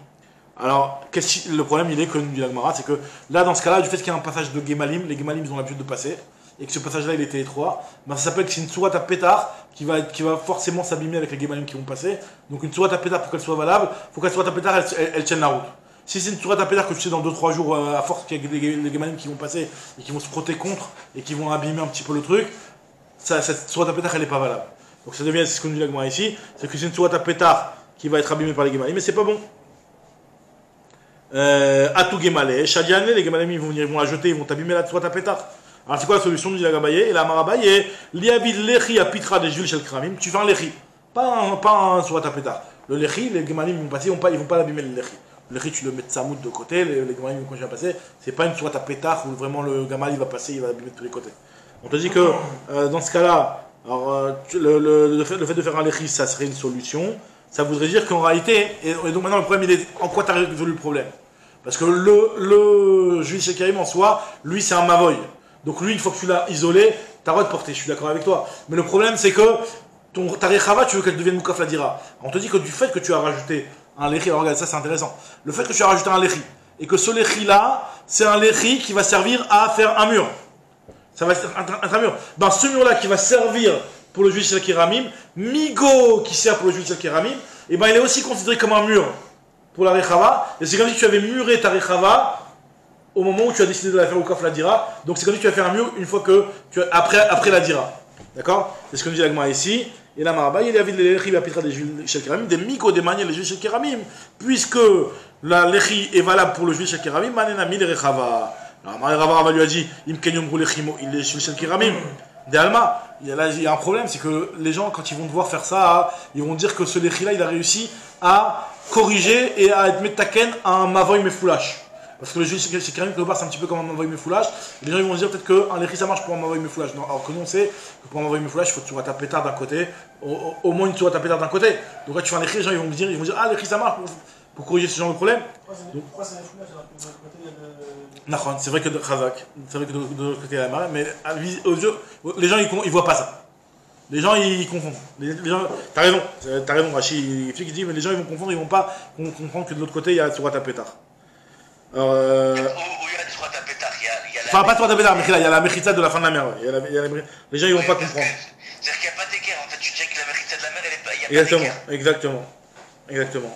Alors, le problème, il est que nous dit l'Agmara, c'est que là, dans ce cas-là, du fait qu'il y a un passage de Gemalim, les Gemalim, ils ont l'habitude de passer, et que ce passage-là, il était étroit, ben, ça s'appelle que c'est une tsurat à pétard qui va forcément s'abîmer avec les Gemalim qui vont passer. Donc, une tsurat à pétard, pour qu'elle soit valable, il faut que la tsurat à pétard, elle tienne la route. Si c'est une tsurat à pétard que tu sais dans 2-3 jours, à force qu'il y a les Gemalim qui vont passer et qui vont se frotter contre et qui vont abîmer un petit peu le truc, cette tsurat à pétard, elle n'est pas valable. Donc, ça devient, c'est ce qu'on dit l'Agmara ici, c'est que c'est une tsurat à pétard qui va être abîmée par les Gemalim, mais c'est pas bon. Atou Gemalé, Shadiane, les Gemalim ils vont la jeter, ils vont abîmer la tsurat à pétard. Alors c'est quoi la solution? Dit la Gabaye et la Marabaye, liavid lechi à pitra des Shivil Shel Kiramim, tu fais un lechi, pas un surat à pétard. Le lechi, les Gemalim vont passer, ils vont pas l'abîmer le lechi. Le lechi tu le mets de samout de côté, les Gemalim vont continuer à passer, c'est pas une surat à pétard où vraiment le Gamal il va passer, il va l'abîmer de tous les côtés. On te dit que dans ce cas-là, le fait de faire un lechi ça serait une solution, ça voudrait dire qu'en réalité, et donc maintenant le problème il est en quoi tu as résolu le problème? Parce que le Shivil Shel Kiramim en soi, lui c'est un mavoy. Donc lui, une fois que tu l'as isolé, t'as le droit de porter, je suis d'accord avec toi. Mais le problème, c'est que ta Rechava, tu veux qu'elle devienne Moukaf la dira. On te dit que du fait que tu as rajouté un lechi, alors regarde, ça c'est intéressant. Le fait que tu as rajouté un lechi, et que ce lechi là, c'est un lechi qui va servir à faire un mur. Ça va être un mur. Ben ce mur là qui va servir pour le Shivil Shel Kiramim, Migo qui sert pour le Shivil Shel Kiramim, et ben il est aussi considéré comme un mur pour la Rechava. Et c'est comme si tu avais muré ta Rechava au moment où tu as décidé de la faire au Kaf la dira. Donc c'est comme si tu as fait un mur une fois que après la dira. D'accord? C'est ce que nous dit l'Agma ici. Et la Maraba, il y avait les lechi à pitra des Shivil Shel Kiramim, des micro des manières les Shivil Shel Kiramim, puisque la lechi est valable pour le Shivil Shel Kiramim, manenami le Rechava. Alors Rava lui a dit, im kenyom ru lechimo, il est Shivil Shel Kiramim. Des Alma, il y a un problème, c'est que les gens, quand ils vont devoir faire ça, ils vont dire que ce lechi là, il a réussi à corriger et à être metaken à un mavoy mefoulash. Parce que le juif, c'est quand même quelque part, c'est un petit peu comme un envoyé mefoulage. Les gens ils vont se dire peut-être qu'un léchi ça marche pour un envoyé mefoulage. Non, alors que nous on sait que pour un envoyé mefoulage, il faut que tu ta pétard d'un côté, au moins une tu ta pétard d'un côté. Donc quand tu fais un léchi, les gens ils vont dire ah léchi ça marche pour corriger ce genre de problème. Pourquoi c'est un foulage alors que de l'autre côté il y a de. Non, c'est vrai que de Khazak, c'est vrai que de l'autre côté il y a la marée, mais aux yeux, les gens ils voient pas ça. Les gens ils confondent. T'as raison, Rachid, il dit, mais les gens ils vont confondre, ils vont pas comprendre que de l'autre côté il y a Surat Pétard. Alors, Où il y a des Surat Pétard, il y a la. Enfin, pas Surat Pétard, mais il y a la Mechitza de la fin de la mer. Ouais. Les gens ils vont pas comprendre. C'est-à-dire qu'il n'y a pas d'équerre, en fait, tu checkes la Mechitza de la mer, il n'y a pas d'équerre. Exactement.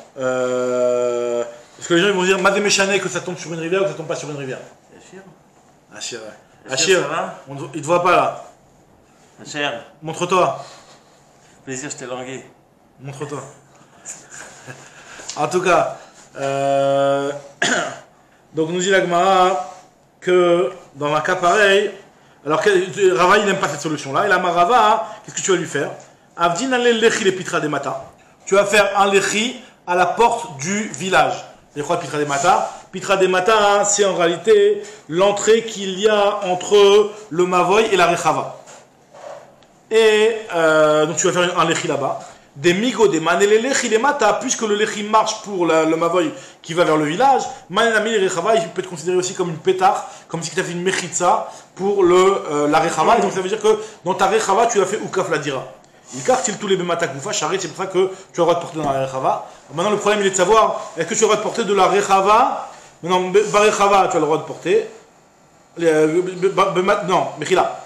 Parce que les gens ils vont dire, Madé Méchané, que ça tombe sur une rivière ou que ça tombe pas sur une rivière. Achir, ouais. Achir, il te voit pas là. Cher, Montre-toi. plaisir, je t'ai langué. Montre-toi. En tout cas, donc nous dit la Gemara que dans un cas pareil, alors Rava il n'aime pas cette solution-là, et la Marava, qu'est-ce que tu vas lui faire? Avdin alel lechi le pitra de mata. Tu vas faire un lechi à la porte du village. C'est quoi Pitra des Mata? Pitra des Mata, c'est en réalité l'entrée qu'il y a entre le Mavoy et la Rechava. Et donc tu vas faire un lechi là-bas. Des migo, des manele lechi les Mata, puisque le lechi marche pour le Mavoy qui va vers le village, manelami les Rechava, il peut être considéré aussi comme une pétard, comme si tu as fait une mechitza pour la Rechava. Et donc ça veut dire que dans ta Rechava, tu as fait Ukaf la Dira. Il carte tous les Bemata Koufa, Charit, c'est pour ça que tu as le droit de porter dans la Rechava. Maintenant, le problème il est de savoir, est-ce que tu as le droit de porter de la Rechava? Non, Barechava, tu as le droit de porter. Non, Mechila.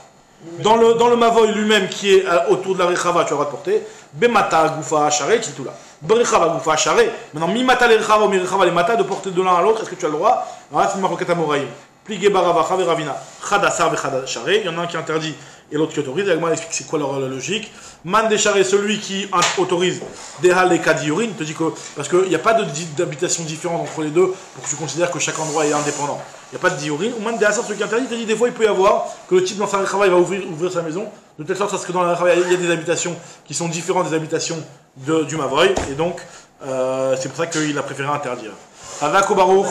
Dans le Mavoy lui-même qui est autour de la Rechava, tu as le droit de porter. Bemata Goufa, Charit, c'est tout là. Barechava Goufa, Charit. Maintenant, Mi-Mata les Rechava ou Mi-Rechava les Mata, de porter de l'un à l'autre, est-ce que tu as le droit? Alors là, c'est Marokata Moraïm. Pligé Barava, Chave Ravina, Khadasar Vechada Charit. Il y en a un qui interdit et l'autre qui autorise. Agma explique c'est quoi leur logique. Man décharé, celui qui autorise des halles et kadiourine, te dit que parce qu'il n'y a pas d'habitation différente entre les deux pour que tu considères que chaque endroit est indépendant. Il n'y a pas de diorine. Ou man déhassar, celui qui interdit, te dit des fois il peut y avoir que le type dans sa Rechava il va ouvrir sa maison de telle sorte à ce que dans la Rechava il y a des habitations qui sont différentes des habitations du Mavoy et donc c'est pour ça qu'il a préféré interdire. Avak ou Baruch.